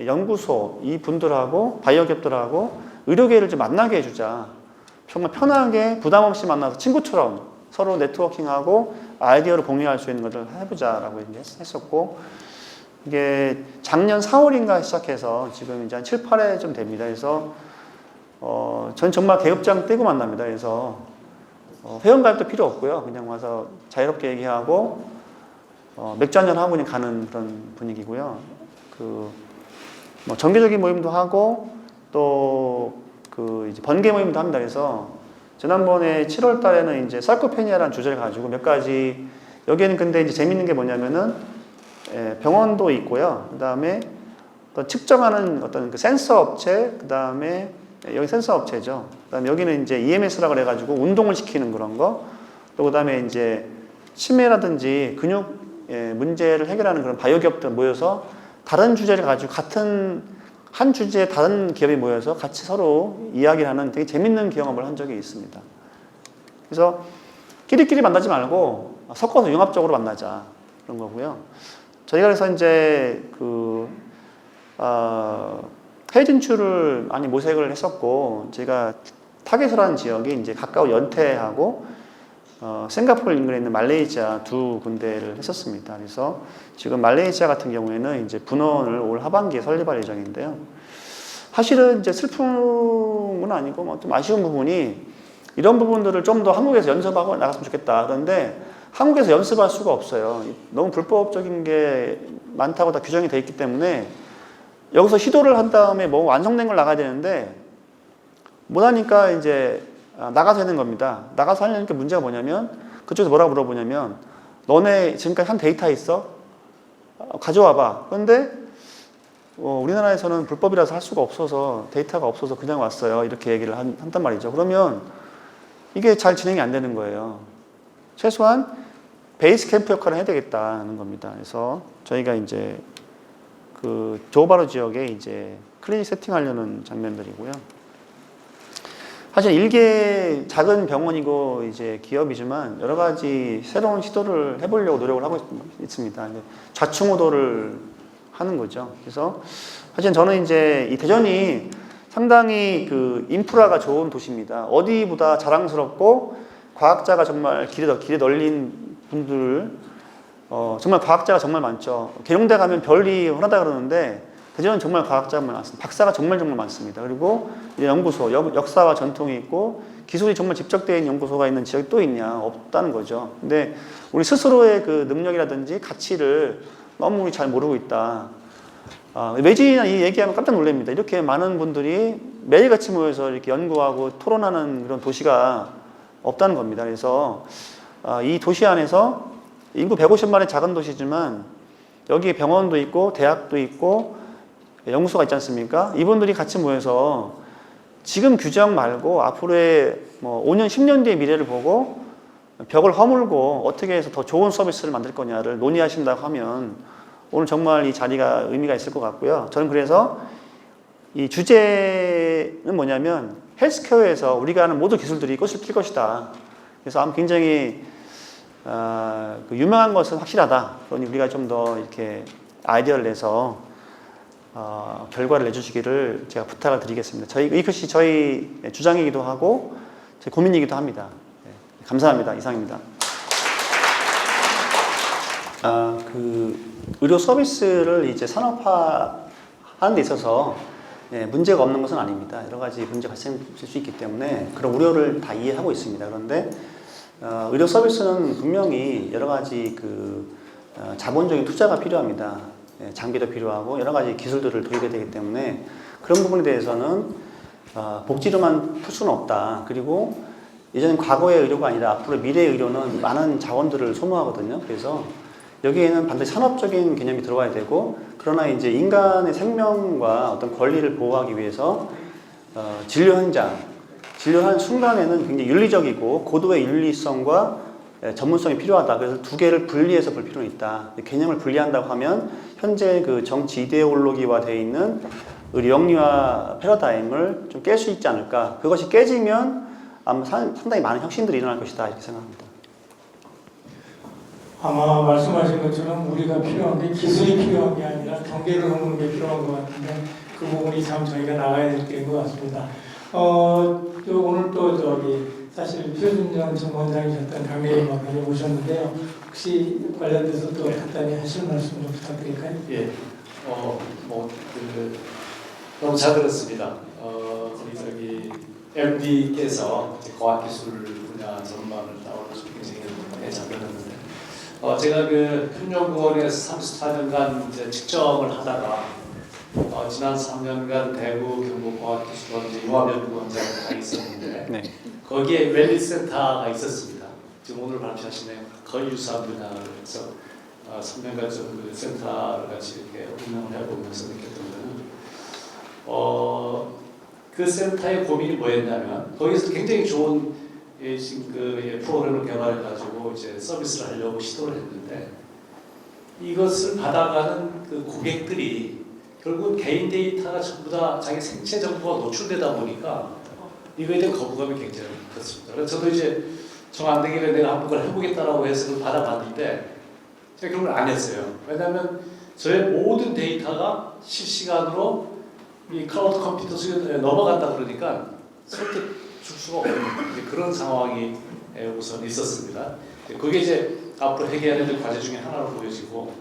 연구소 이 분들하고 바이오기업들하고 의료계를 좀 만나게 해주자. 정말 편하게 부담 없이 만나서 친구처럼 서로 네트워킹하고 아이디어를 공유할 수 있는 것을 해보자라고 했었고, 이게 작년 4월인가 시작해서 지금 이제 한 7, 8회 좀 됩니다. 그래서 전 정말 계급장 떼고 만납니다. 그래서 회원가입도 필요 없고요. 그냥 와서 자유롭게 얘기하고 맥주 한잔 하고 그냥 가는 그런 분위기고요. 정기적인 모임도 하고 또 이제 번개 모임도 합니다. 그래서 지난번에 7월 달에는 이제 sarcopenia라는 주제를 가지고 몇 가지, 여기에는 근데 이제 재밌는 게 뭐냐면은 병원도 있고요. 그 다음에 어떤 측정하는 어떤 그 센서 업체, 그 다음에 여기 센서 업체죠. 그 다음에 여기는 이제 EMS라고 그래가지고 운동을 시키는 그런 거, 또 그 다음에 이제 치매라든지 근육 문제를 해결하는 그런 바이오 기업들 모여서 다른 주제를 가지고 같은 한 주제에 다른 기업이 모여서 같이 서로 이야기를 하는 되게 재밌는 경험을 한 적이 있습니다. 그래서 끼리끼리 만나지 말고 섞어서 융합적으로 만나자 그런 거고요. 저희가 그래서 이제 해외 진출을 많이 모색을 했었고, 제가 타겟이라는 지역이 이제 가까운 연태하고 싱가포르 인근에 있는 말레이시아 두 군데를 했었습니다. 그래서 지금 말레이시아 같은 경우에는 이제 분원을 올 하반기에 설립할 예정인데요. 사실은 이제 슬픈 건 아니고 좀 아쉬운 부분이, 이런 부분들을 좀 더 한국에서 연습하고 나갔으면 좋겠다. 그런데 한국에서 연습할 수가 없어요. 너무 불법적인 게 많다고 다 규정이 돼 있기 때문에 여기서 시도를 한 다음에 뭐 완성된 걸 나가야 되는데 못하니까 이제 나가서 하는 겁니다. 나가서 하려니까 문제가 뭐냐면, 그쪽에서 뭐라고 물어보냐면, 너네 지금까지 한 데이터 있어? 가져와봐. 그런데 우리나라에서는 불법이라서 할 수가 없어서, 데이터가 없어서 그냥 왔어요. 이렇게 얘기를 한단 말이죠. 그러면 이게 잘 진행이 안 되는 거예요. 최소한 베이스 캠프 역할을 해야 되겠다는 겁니다. 그래서 저희가 이제 조바로 지역에 이제 클리닉 세팅하려는 장면들이고요. 사실 일개 작은 병원이고 이제 기업이지만 여러 가지 새로운 시도를 해보려고 노력을 하고 있습니다. 좌충우돌을 하는 거죠. 그래서 사실 저는 이제 이 대전이 상당히 인프라가 좋은 도시입니다. 어디보다 자랑스럽고 과학자가 정말 길에 널린 분들, 정말 과학자가 정말 많죠. 계룡대 가면 별이 흔하다 그러는데 대전은 정말 과학자가 많습니다. 박사가 정말 많습니다. 그리고 연구소, 역사와 전통이 있고 기술이 정말 집적되어 있는 연구소가 있는 지역이 또 있냐? 없다는 거죠. 근데 우리 스스로의 그 능력이라든지 가치를 너무 잘 모르고 있다. 외지인이나 이 얘기하면 깜짝 놀랍니다. 이렇게 많은 분들이 매일같이 모여서 이렇게 연구하고 토론하는 그런 도시가 없다는 겁니다. 그래서 이 도시 안에서 인구 150만의 작은 도시지만 여기에 병원도 있고 대학도 있고 연구소가 있지 않습니까? 이분들이 같이 모여서 지금 규정 말고 앞으로의 뭐 5년, 10년 뒤의 미래를 보고 벽을 허물고 어떻게 해서 더 좋은 서비스를 만들 거냐를 논의하신다고 하면 오늘 정말 이 자리가 의미가 있을 것 같고요. 저는 그래서 이 주제는 뭐냐면 헬스케어에서 우리가 하는 모든 기술들이 꽃을 필 것이다. 그래서 아마 굉장히 그 유명한 것은 확실하다. 그러니 우리가 좀 더 이렇게 아이디어를 내서 결과를 내주시기를 제가 부탁을 드리겠습니다. 이것이 저희 주장이기도 하고 제 고민이기도 합니다. 네, 감사합니다. 이상입니다. 그 의료 서비스를 이제 산업화하는 데 있어서 문제가 없는 것은 아닙니다. 여러 가지 문제가 발생할 수 있기 때문에 그런 우려를 다 이해하고 있습니다. 그런데 의료 서비스는 분명히 여러 가지 자본적인 투자가 필요합니다. 장비도 필요하고 여러 가지 기술들을 도입해야 되기 때문에 그런 부분에 대해서는 복지로만 풀 수는 없다. 그리고 예전 과거의 의료가 아니라 앞으로 미래의 의료는 많은 자원들을 소모하거든요. 그래서 여기에는 반드시 산업적인 개념이 들어가야 되고, 그러나 이제 인간의 생명과 어떤 권리를 보호하기 위해서 진료 현장, 진료하는 순간에는 굉장히 윤리적이고 고도의 윤리성과 전문성이 필요하다. 그래서 두 개를 분리해서 볼 필요는 있다. 개념을 분리한다고 하면 현재 그 정치 이데올로기화 되어 있는 의료 영리화 패러다임을 좀 깰 수 있지 않을까. 그것이 깨지면 아마 상당히 많은 혁신들이 일어날 것이다. 이렇게 생각합니다. 아마 말씀하신 것처럼 우리가 필요한 게 기술이 필요한 게 아니라 경계를 넘는 게 필요한 것 같은데 그 부분이 참 저희가 나가야 될 때인 것 같습니다. 오늘 또 사실 표준전 전문장이셨던 강대리 박사님 오셨는데요. 혹시 관련돼서 또 간단히 하실 말씀 좀 부탁드릴까요? 예, 너무 잘 들었습니다. 우리 MD께서 과학기술 분야 전반을 따오셔서 굉장히 잘 들었는데, 제가 평년공원에서 34년간 이제 측정을 하다가 지난 3년간 대구 경북과학기술원 융합연구원장에 가 있었는데 네. 거기에 웰리센터가 있었습니다. 지금 오늘 발표하시는 거의 유사한 분야에서 3년간 좀 센터를 같이 이렇게 운영을 해보면서 느꼈던 거는 그 센터의 고민이 뭐였냐면 거기서 굉장히 좋은 프로그램을 개발해가지고 이제 서비스를 하려고 시도를 했는데 이것을 받아가는 그 고객들이 결국 개인 데이터가 전부 다 자기 생체 정보가 노출되다 보니까 이거에 대한 거부감이 굉장히 컸습니다. 그래서 저도 이제 정 안 되길래 내가 한번 그걸 해보겠다라고 해서 그걸 받아봤는데 제가 결국은 안 했어요. 왜냐하면 저의 모든 데이터가 실시간으로 이 클라우드 컴퓨터 속에 넘어간다 그러니까 설득 줄 수가 없는 그런 상황이 우선 있었습니다. 그게 이제 앞으로 해결해야 될 과제 중에 하나로 보여지고,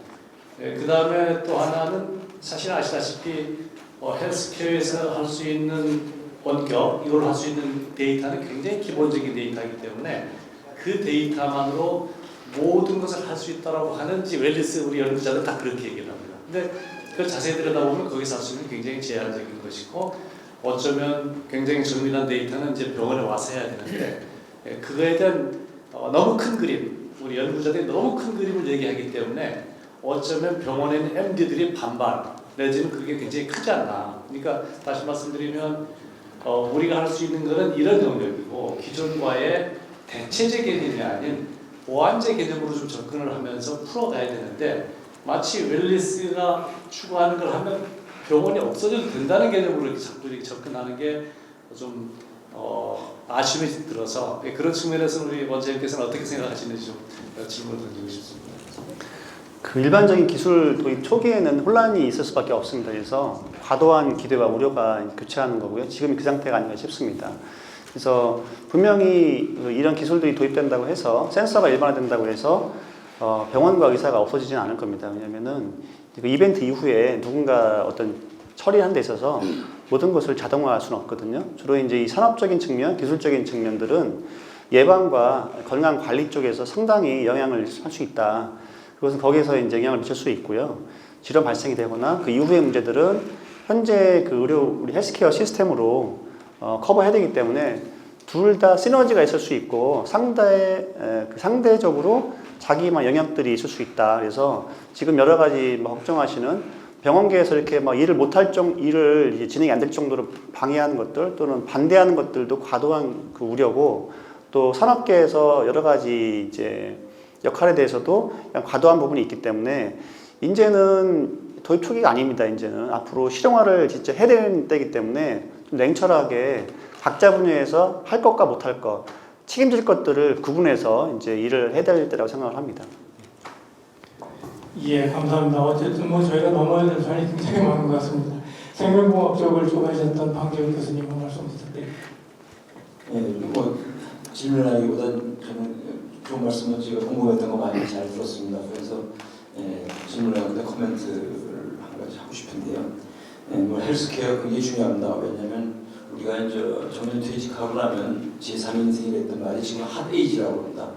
그 다음에 또 하나는 사실 아시다시피 헬스케어에서 할 수 있는 원격, 이걸 할 수 있는 데이터는 굉장히 기본적인 데이터이기 때문에 그 데이터만으로 모든 것을 할 수 있다라고 하는지 웰리스 우리 연구자들 다 그렇게 얘기를 합니다. 근데 그걸 자세히 들여다보면 거기서 할 수 있는 굉장히 제한적인 것이고, 어쩌면 굉장히 정밀한 데이터는 이제 병원에 와서 해야 되는데 그거에 대한 너무 큰 그림, 우리 연구자들이 너무 큰 그림을 얘기하기 때문에 어쩌면 병원에 있는 MD들이 반발 내지는 그게 굉장히 크지 않나. 그러니까 다시 말씀드리면 우리가 할 수 있는 것은 이런 영역이고 기존과의 대체제 개념이 아닌 보완제 개념으로 좀 접근을 하면서 풀어가야 되는데 마치 웰리스가 추구하는 걸 하면 병원이 없어져도 된다는 개념으로 이렇게 자꾸 이렇게 접근하는 게 좀 아쉬움이 들어서 그런 측면에서 우리 원장님께서는 어떻게 생각하시는지 좀 질문을 드리고 싶습니다. 그 일반적인 기술 도입 초기에는 혼란이 있을 수밖에 없습니다. 그래서 과도한 기대와 우려가 교차하는 거고요. 지금 그 상태가 아닌가 싶습니다. 그래서 분명히 이런 기술들이 도입된다고 해서 센서가 일반화된다고 해서 병원과 의사가 없어지지는 않을 겁니다. 왜냐하면은 그 이벤트 이후에 누군가 어떤 처리하는 데 있어서 모든 것을 자동화할 수는 없거든요. 주로 이제 이 산업적인 측면, 기술적인 측면들은 예방과 건강 관리 쪽에서 상당히 영향을 할 수 있다. 그것은 거기에서 이제 영향을 미칠 수 있고요. 질환 발생이 되거나 그 이후의 문제들은 현재 그 우리 헬스케어 시스템으로 커버해야 되기 때문에 둘 다 시너지가 있을 수 있고 상대적으로 자기만 영역들이 있을 수 있다. 그래서 지금 여러 가지 뭐 걱정하시는 병원계에서 이렇게 막 일을 못할 일을 이제 진행이 안 될 정도로 방해하는 것들 또는 반대하는 것들도 과도한 그 우려고, 또 산업계에서 여러 가지 이제 역할에 대해서도 과도한 부분이 있기 때문에 이제는 도입 초기가 아닙니다. 이제는 앞으로 실용화를 진짜 해야 되는 때이기 때문에 좀 냉철하게 각자 분야에서 할 것과 못할 것, 책임질 것들을 구분해서 이제 일을 해야 될 때라고 생각을 합니다. 예, 감사합니다. 어쨌든 뭐 저희가 넘어야 될 사안이 굉장히 많은 것 같습니다. 생명공학 쪽을 좋아하셨던 방재훈 교수님 한 말씀 부탁드립니다. 예, 뭐 질문하기보다는 저는 좋은 말씀은 제가 궁금했던 거 많이 잘 들었습니다. 그래서 질문하기보다 코멘트를 한 가지 하고 싶은데요. 뭐 헬스케어 굉장히 중요합니다. 왜냐하면 우리가 이제 정년 퇴직하고 나면 제3인생이 됐던 말이 지금 핫에이지라고 합니다.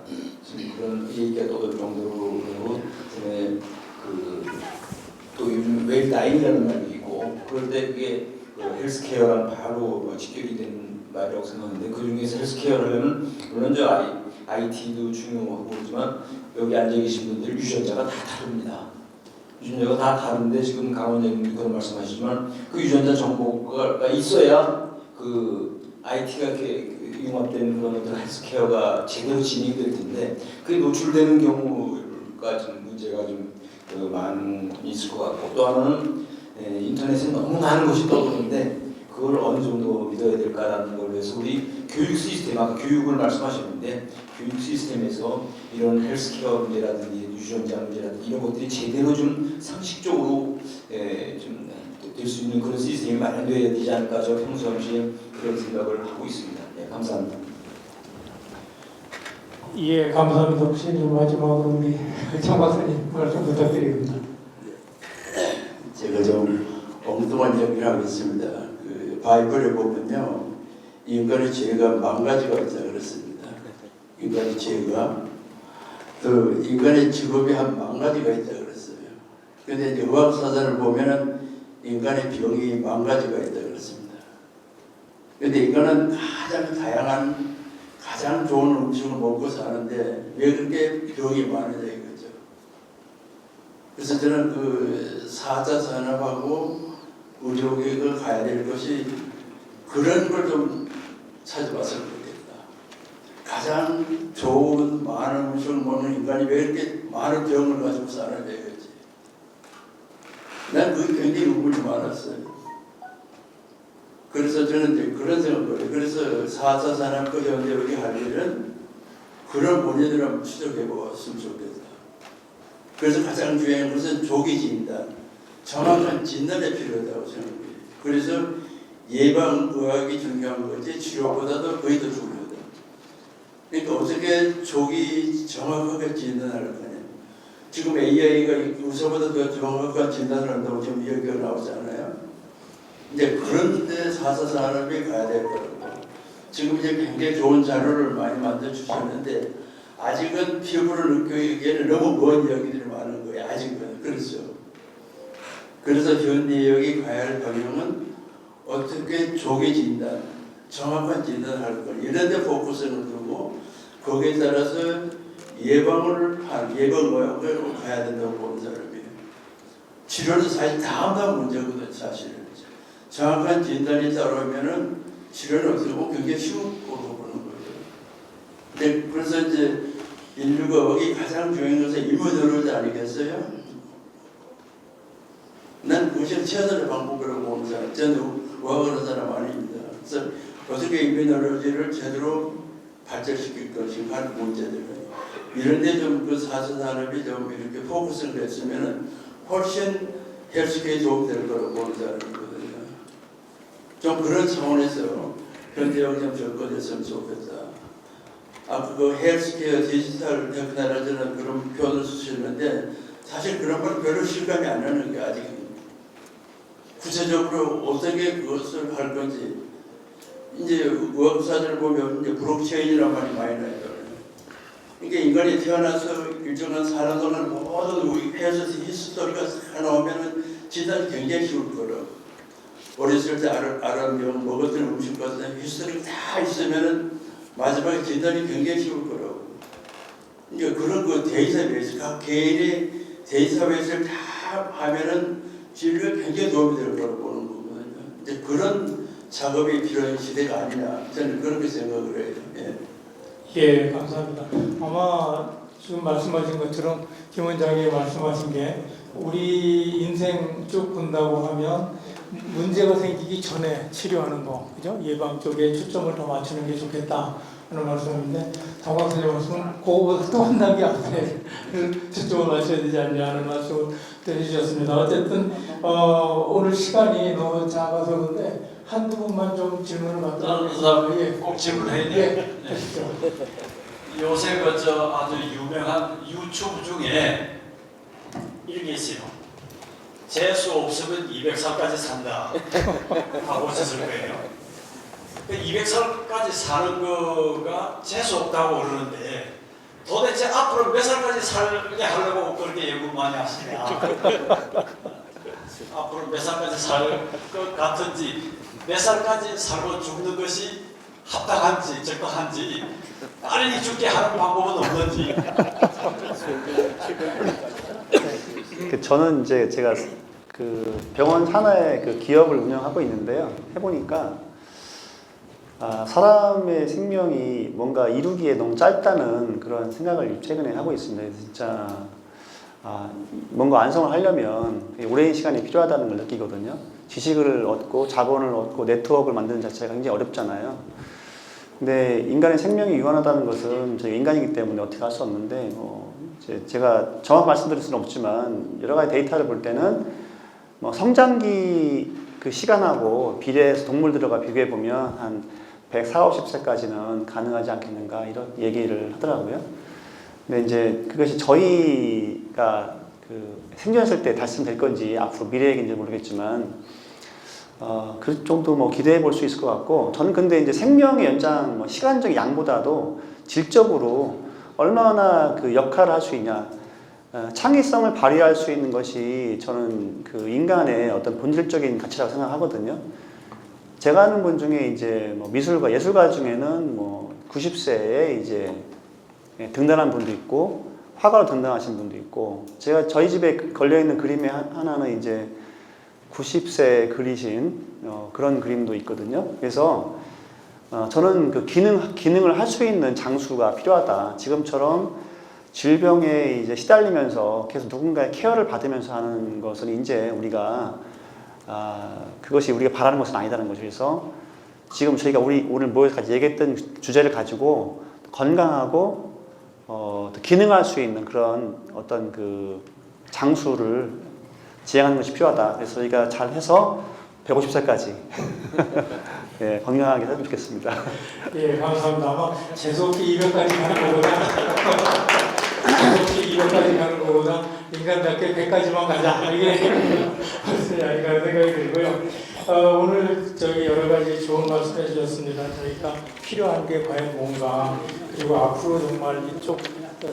지금 그런 얘기가 떠들 정도로 그리고 그다음에 또 요즘 웰다잉이라는 말이 있고 그럴 때 그게 헬스케어랑 바로 직결이 되는 말이라고 생각하는데 그 중에서 헬스케어를 하면 물론 저 IT도 중요하고 그렇지만 여기 앉아 계신 분들 유전자가 다 다릅니다. 유전자가 다 다른데 지금 강원장님이 그런 말씀하시지만 그 유전자 정보가 있어야 그 IT가 이렇게 융합된 그런 어떤 헬스케어가 제대로 진행될 텐데 그게 노출되는 경우가 좀 문제가 좀 많이 있을 것 같고 또 하나는 인터넷에 너무 많은 것이 떠도는데 그걸 어느 정도 믿어야 될까라는 걸 위해서 우리 교육 시스템, 아까 교육을 말씀하셨는데 교육 시스템에서 이런 헬스케어 문제라든지 유전자 문제라든지 이런 것들이 제대로 좀 상식적으로 좀 될 수 있는 그런 시스템이 마련되어야 되지 않을까 저 평소에 그런 생각을 하고 있습니다. 네, 감사합니다. 예, 감사합니다. 혹시 마지막으로 우리 장 박사님 말씀 부탁드립니다. 제가 좀 엉뚱한 얘기를 하겠습니다. 그 바이블에 보면요, 인간의 죄가 10,000가지가 있다 그랬습니다. 인간의 죄가 또 인간의 직업이 한 10,000가지가 있다 그랬어요. 근데 이제 의학사전을 보면은 인간의 병이 10,000가지가 있다 그랬습니다. 근데 인간은 가장 다양한 가장 좋은 음식을 먹고 사는데 왜 그렇게 병이 많으냐 이거죠. 그래서 저는 그 4차 산업하고 의료계획을 가야 될 것이 그런 걸 좀 찾아봤으면 좋겠다. 가장 좋은 많은 음식을 먹는 인간이 왜 이렇게 많은 병을 가지고 사느냐 이거지. 난 그게 굉장히 의문이 많았어요. 그래서 저는 이제 그런 생각을 해요. 그래서 4차 산업과 현대의학이 할 일은 그런 원인을 한번 추적해 보았으면 좋겠다. 그래서 가장 중요한 것은 조기 진단, 정확한 진단이 필요하다고 생각해요. 그래서 예방의학이 중요한 거지 치료보다도 거의 더 중요하다. 그러니까 어떻게 조기 정확하게 진단할 거냐. 지금 AI가 의사보다 더 정확한 진단을 한다고 지금 얘기가 나오잖아요. 이제 그런데 4차 산업이 가야 될 거라고. 지금 이제 굉장히 좋은 자료를 많이 만들어 주셨는데 아직은 피부를 느끼기에는 너무 먼 이야기들이 많은 거예요. 아직은. 그렇죠. 그래서 현대의학이 가야 할 방향은 어떻게 조기 진단, 정확한 진단을 할 걸 이런 데 포커스를 두고 거기에 따라서 예방의학을 가야 된다고 보는 사람이에요. 치료는 사실 다음 문제거든요. 사실은. 정확한 진단이 따라오면은 치료는 어떻게 보면 굉장히 쉬운 거로 보는 거죠. 근데 그래서 이제 인류과학이 가장 중요한 것은 인문의료지 아니겠어요? 난 그것이 최선의 방법이라고 보는 사람, 저는 의학하는 사람 아닙니다. 그래서 어떻게 인문의료지를 제대로 발전시킬 것인가 하는 문제들은 이런데 좀 그 4차 산업이 좀 이렇게 포커스를 했으면은 훨씬 헬스케어에 도움이 될 거라고 보는 사람이거든요. 좀 그런 차원에서 현대의학이 좀 접근했으면 좋겠다. 아까 그 헬스케어 디지털 테크놀로지는 그런 표현을 쓰시는데 사실 그런 걸 별로 실감이 안 나는 게 아직 구체적으로 어떻게 그것을 할 건지 이제 의학사전을 보면 이제 블록체인이라는 말이 많이 나요. 그러니까 인간이 태어나서 일정한 사람 동안 모든 우리 해서 히스토리가 다 나오면은 진단이 굉장히 쉬울 거라고. 어렸을 때 알았면 먹었던 음식 같은 히스토리가 다 있으면은 마지막에 진단이 굉장히 쉬울 거라고. 그러니까 그런 그 데이터베이스, 각 개인의 데이터베이스를 다 하면은 진료에 굉장히 도움이 될 거라고 보는 거거든요. 이제 그런 작업이 필요한 시대가 아니냐, 저는 그렇게 생각을 해요. 예. 예, 감사합니다. 아마 지금 말씀하신 것처럼 김 원장이 말씀하신 게 우리 인생 쭉 본다고 하면 문제가 생기기 전에 치료하는 거, 그죠? 예방 쪽에 초점을 더 맞추는 게 좋겠다 하는 말씀인데, 정광 선생님 말씀은 그거보다 또 한 단계 앞에 초점을 맞춰야 되지 않냐 하는 말씀을 해주셨습니다. 어쨌든 오늘 시간이 너무 작아서 그런데 한두 분만 좀 질문을 받도록 하겠습니다. 예. 꼭 질문해야 돼. 예, 하시죠. 요새 그저 아주 유명한 유튜브 중에 이런 게 있어요. 재수 없으면 200살까지 산다 하고 있었을 거예요. 200살까지 사는 거가 재수 없다고 그러는데 도대체 앞으로 몇 살까지 살게 하려고 그렇게 예고 많이 하시냐. 앞으로 몇 살까지 살 것 같은지, 몇 살까지 살고 죽는 것이 합당한지 적당한지, 빨리 죽게 하는 방법은 없는지. 저는 이제 제가 그 병원 하나의 그 기업을 운영하고 있는데요. 해보니까 사람의 생명이 뭔가 이루기에 너무 짧다는 그런 생각을 최근에 하고 있습니다. 진짜 뭔가 완성을 하려면 오랜 시간이 필요하다는 걸 느끼거든요. 지식을 얻고 자본을 얻고 네트워크를 만드는 자체가 굉장히 어렵잖아요. 근데 인간의 생명이 유한하다는 것은 저희가 인간이기 때문에 어떻게 할 수 없는데, 제가 정확히 말씀드릴 수는 없지만 여러 가지 데이터를 볼 때는 성장기 그 시간하고 비례해서 동물들과 비교해 보면 한 140, 50세까지는 가능하지 않겠는가 이런 얘기를 하더라고요. 근데 이제 그것이 저희가 그 생존했을 때 달성될 건지 앞으로 미래 얘기인지 모르겠지만 그 정도 기대해 볼 수 있을 것 같고, 저는 근데 이제 생명의 연장 시간적 양보다도 질적으로 얼마나 그 역할을 할 수 있냐, 창의성을 발휘할 수 있는 것이 저는 그 인간의 어떤 본질적인 가치라고 생각하거든요. 제가 아는 분 중에 이제 미술가, 예술가 중에는 90세에 이제 등단한 분도 있고 화가로 등단하신 분도 있고, 저희 집에 걸려 있는 그림의 하나는 이제 90세 그리신 그런 그림도 있거든요. 그래서 저는 그 기능을 할 수 있는 장수가 필요하다. 지금처럼 질병에 이제 시달리면서 계속 누군가의 케어를 받으면서 하는 것은 이제 우리가 그것이 우리가 바라는 것은 아니다는 거죠. 그래서 지금 저희가 오늘 모여서 같이 얘기했던 주제를 가지고 건강하고 기능할 수 있는 그런 어떤 그 장수를 지향하는 것이 필요하다. 그래서 저희가 잘해서 150살까지 예, 건강하게 했으면 좋겠습니다. 예, 감사합니다. 아마 재수없게 200까지 가는 거보다 재수없게 200까지 가는 거보다 인간답게 100까지만 가자. 이게 아닌가 생각이 들고요. 오늘 여러 가지 좋은 말씀 해주셨습니다. 저희가 필요한 게 과연 뭔가, 그리고 앞으로 정말 이쪽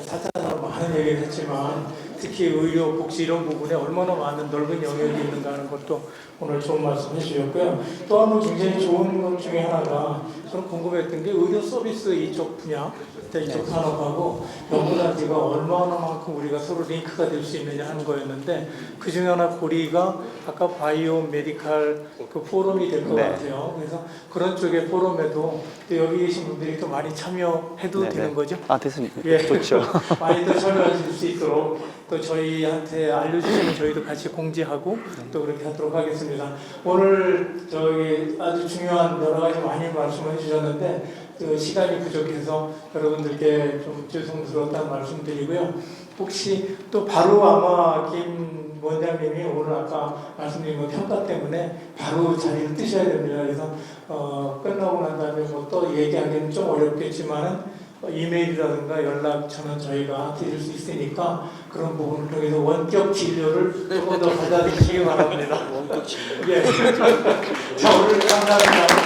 사탄으로 많은 얘기를 했지만 특히 의료, 복지 이런 부분에 얼마나 많은 넓은 영역이 있는가 하는 것도 오늘 좋은 말씀 해주셨고요. 또 한 번 굉장히 좋은 것 중에 하나가 저는 궁금했던 게 의료 서비스 이쪽 분야, 이쪽 산업하고 연구단지가 얼마나만큼 우리가 서로 링크가 될 수 있느냐 하는 거였는데, 그 중에 하나 고리가 아까 바이오 메디칼 그 포럼이 될 것 같아요. 그래서 그런 쪽의 포럼에도 또 여기 계신 분들이 또 많이 참여해도 되는 거죠? 됐습니다. 예. 좋죠. 많이 또 참여하실 수 있도록 또 저희한테 알려주시면 저희도 같이 공지하고 또 그렇게 하도록 하겠습니다. 오늘 아주 중요한 여러 가지 많이 말씀을 해주셨는데 시간이 부족해서 여러분들께 좀 죄송스러웠다는 말씀드리고요. 혹시 또 바로 아마 김 원장님이 오늘 아까 말씀드린 거 평가 때문에 바로 자리를 뜨셔야 됩니다. 그래서 끝나고 난 다음에 또 얘기하기는 좀 어렵겠지만은 이메일이라든가 연락처는 저희가 드릴 수 있으니까 그런 부분을 통해서 원격 진료를 조금 더 받아들이시기 바랍니다. 원격 진료. 예. 자, 오늘 감사합니다.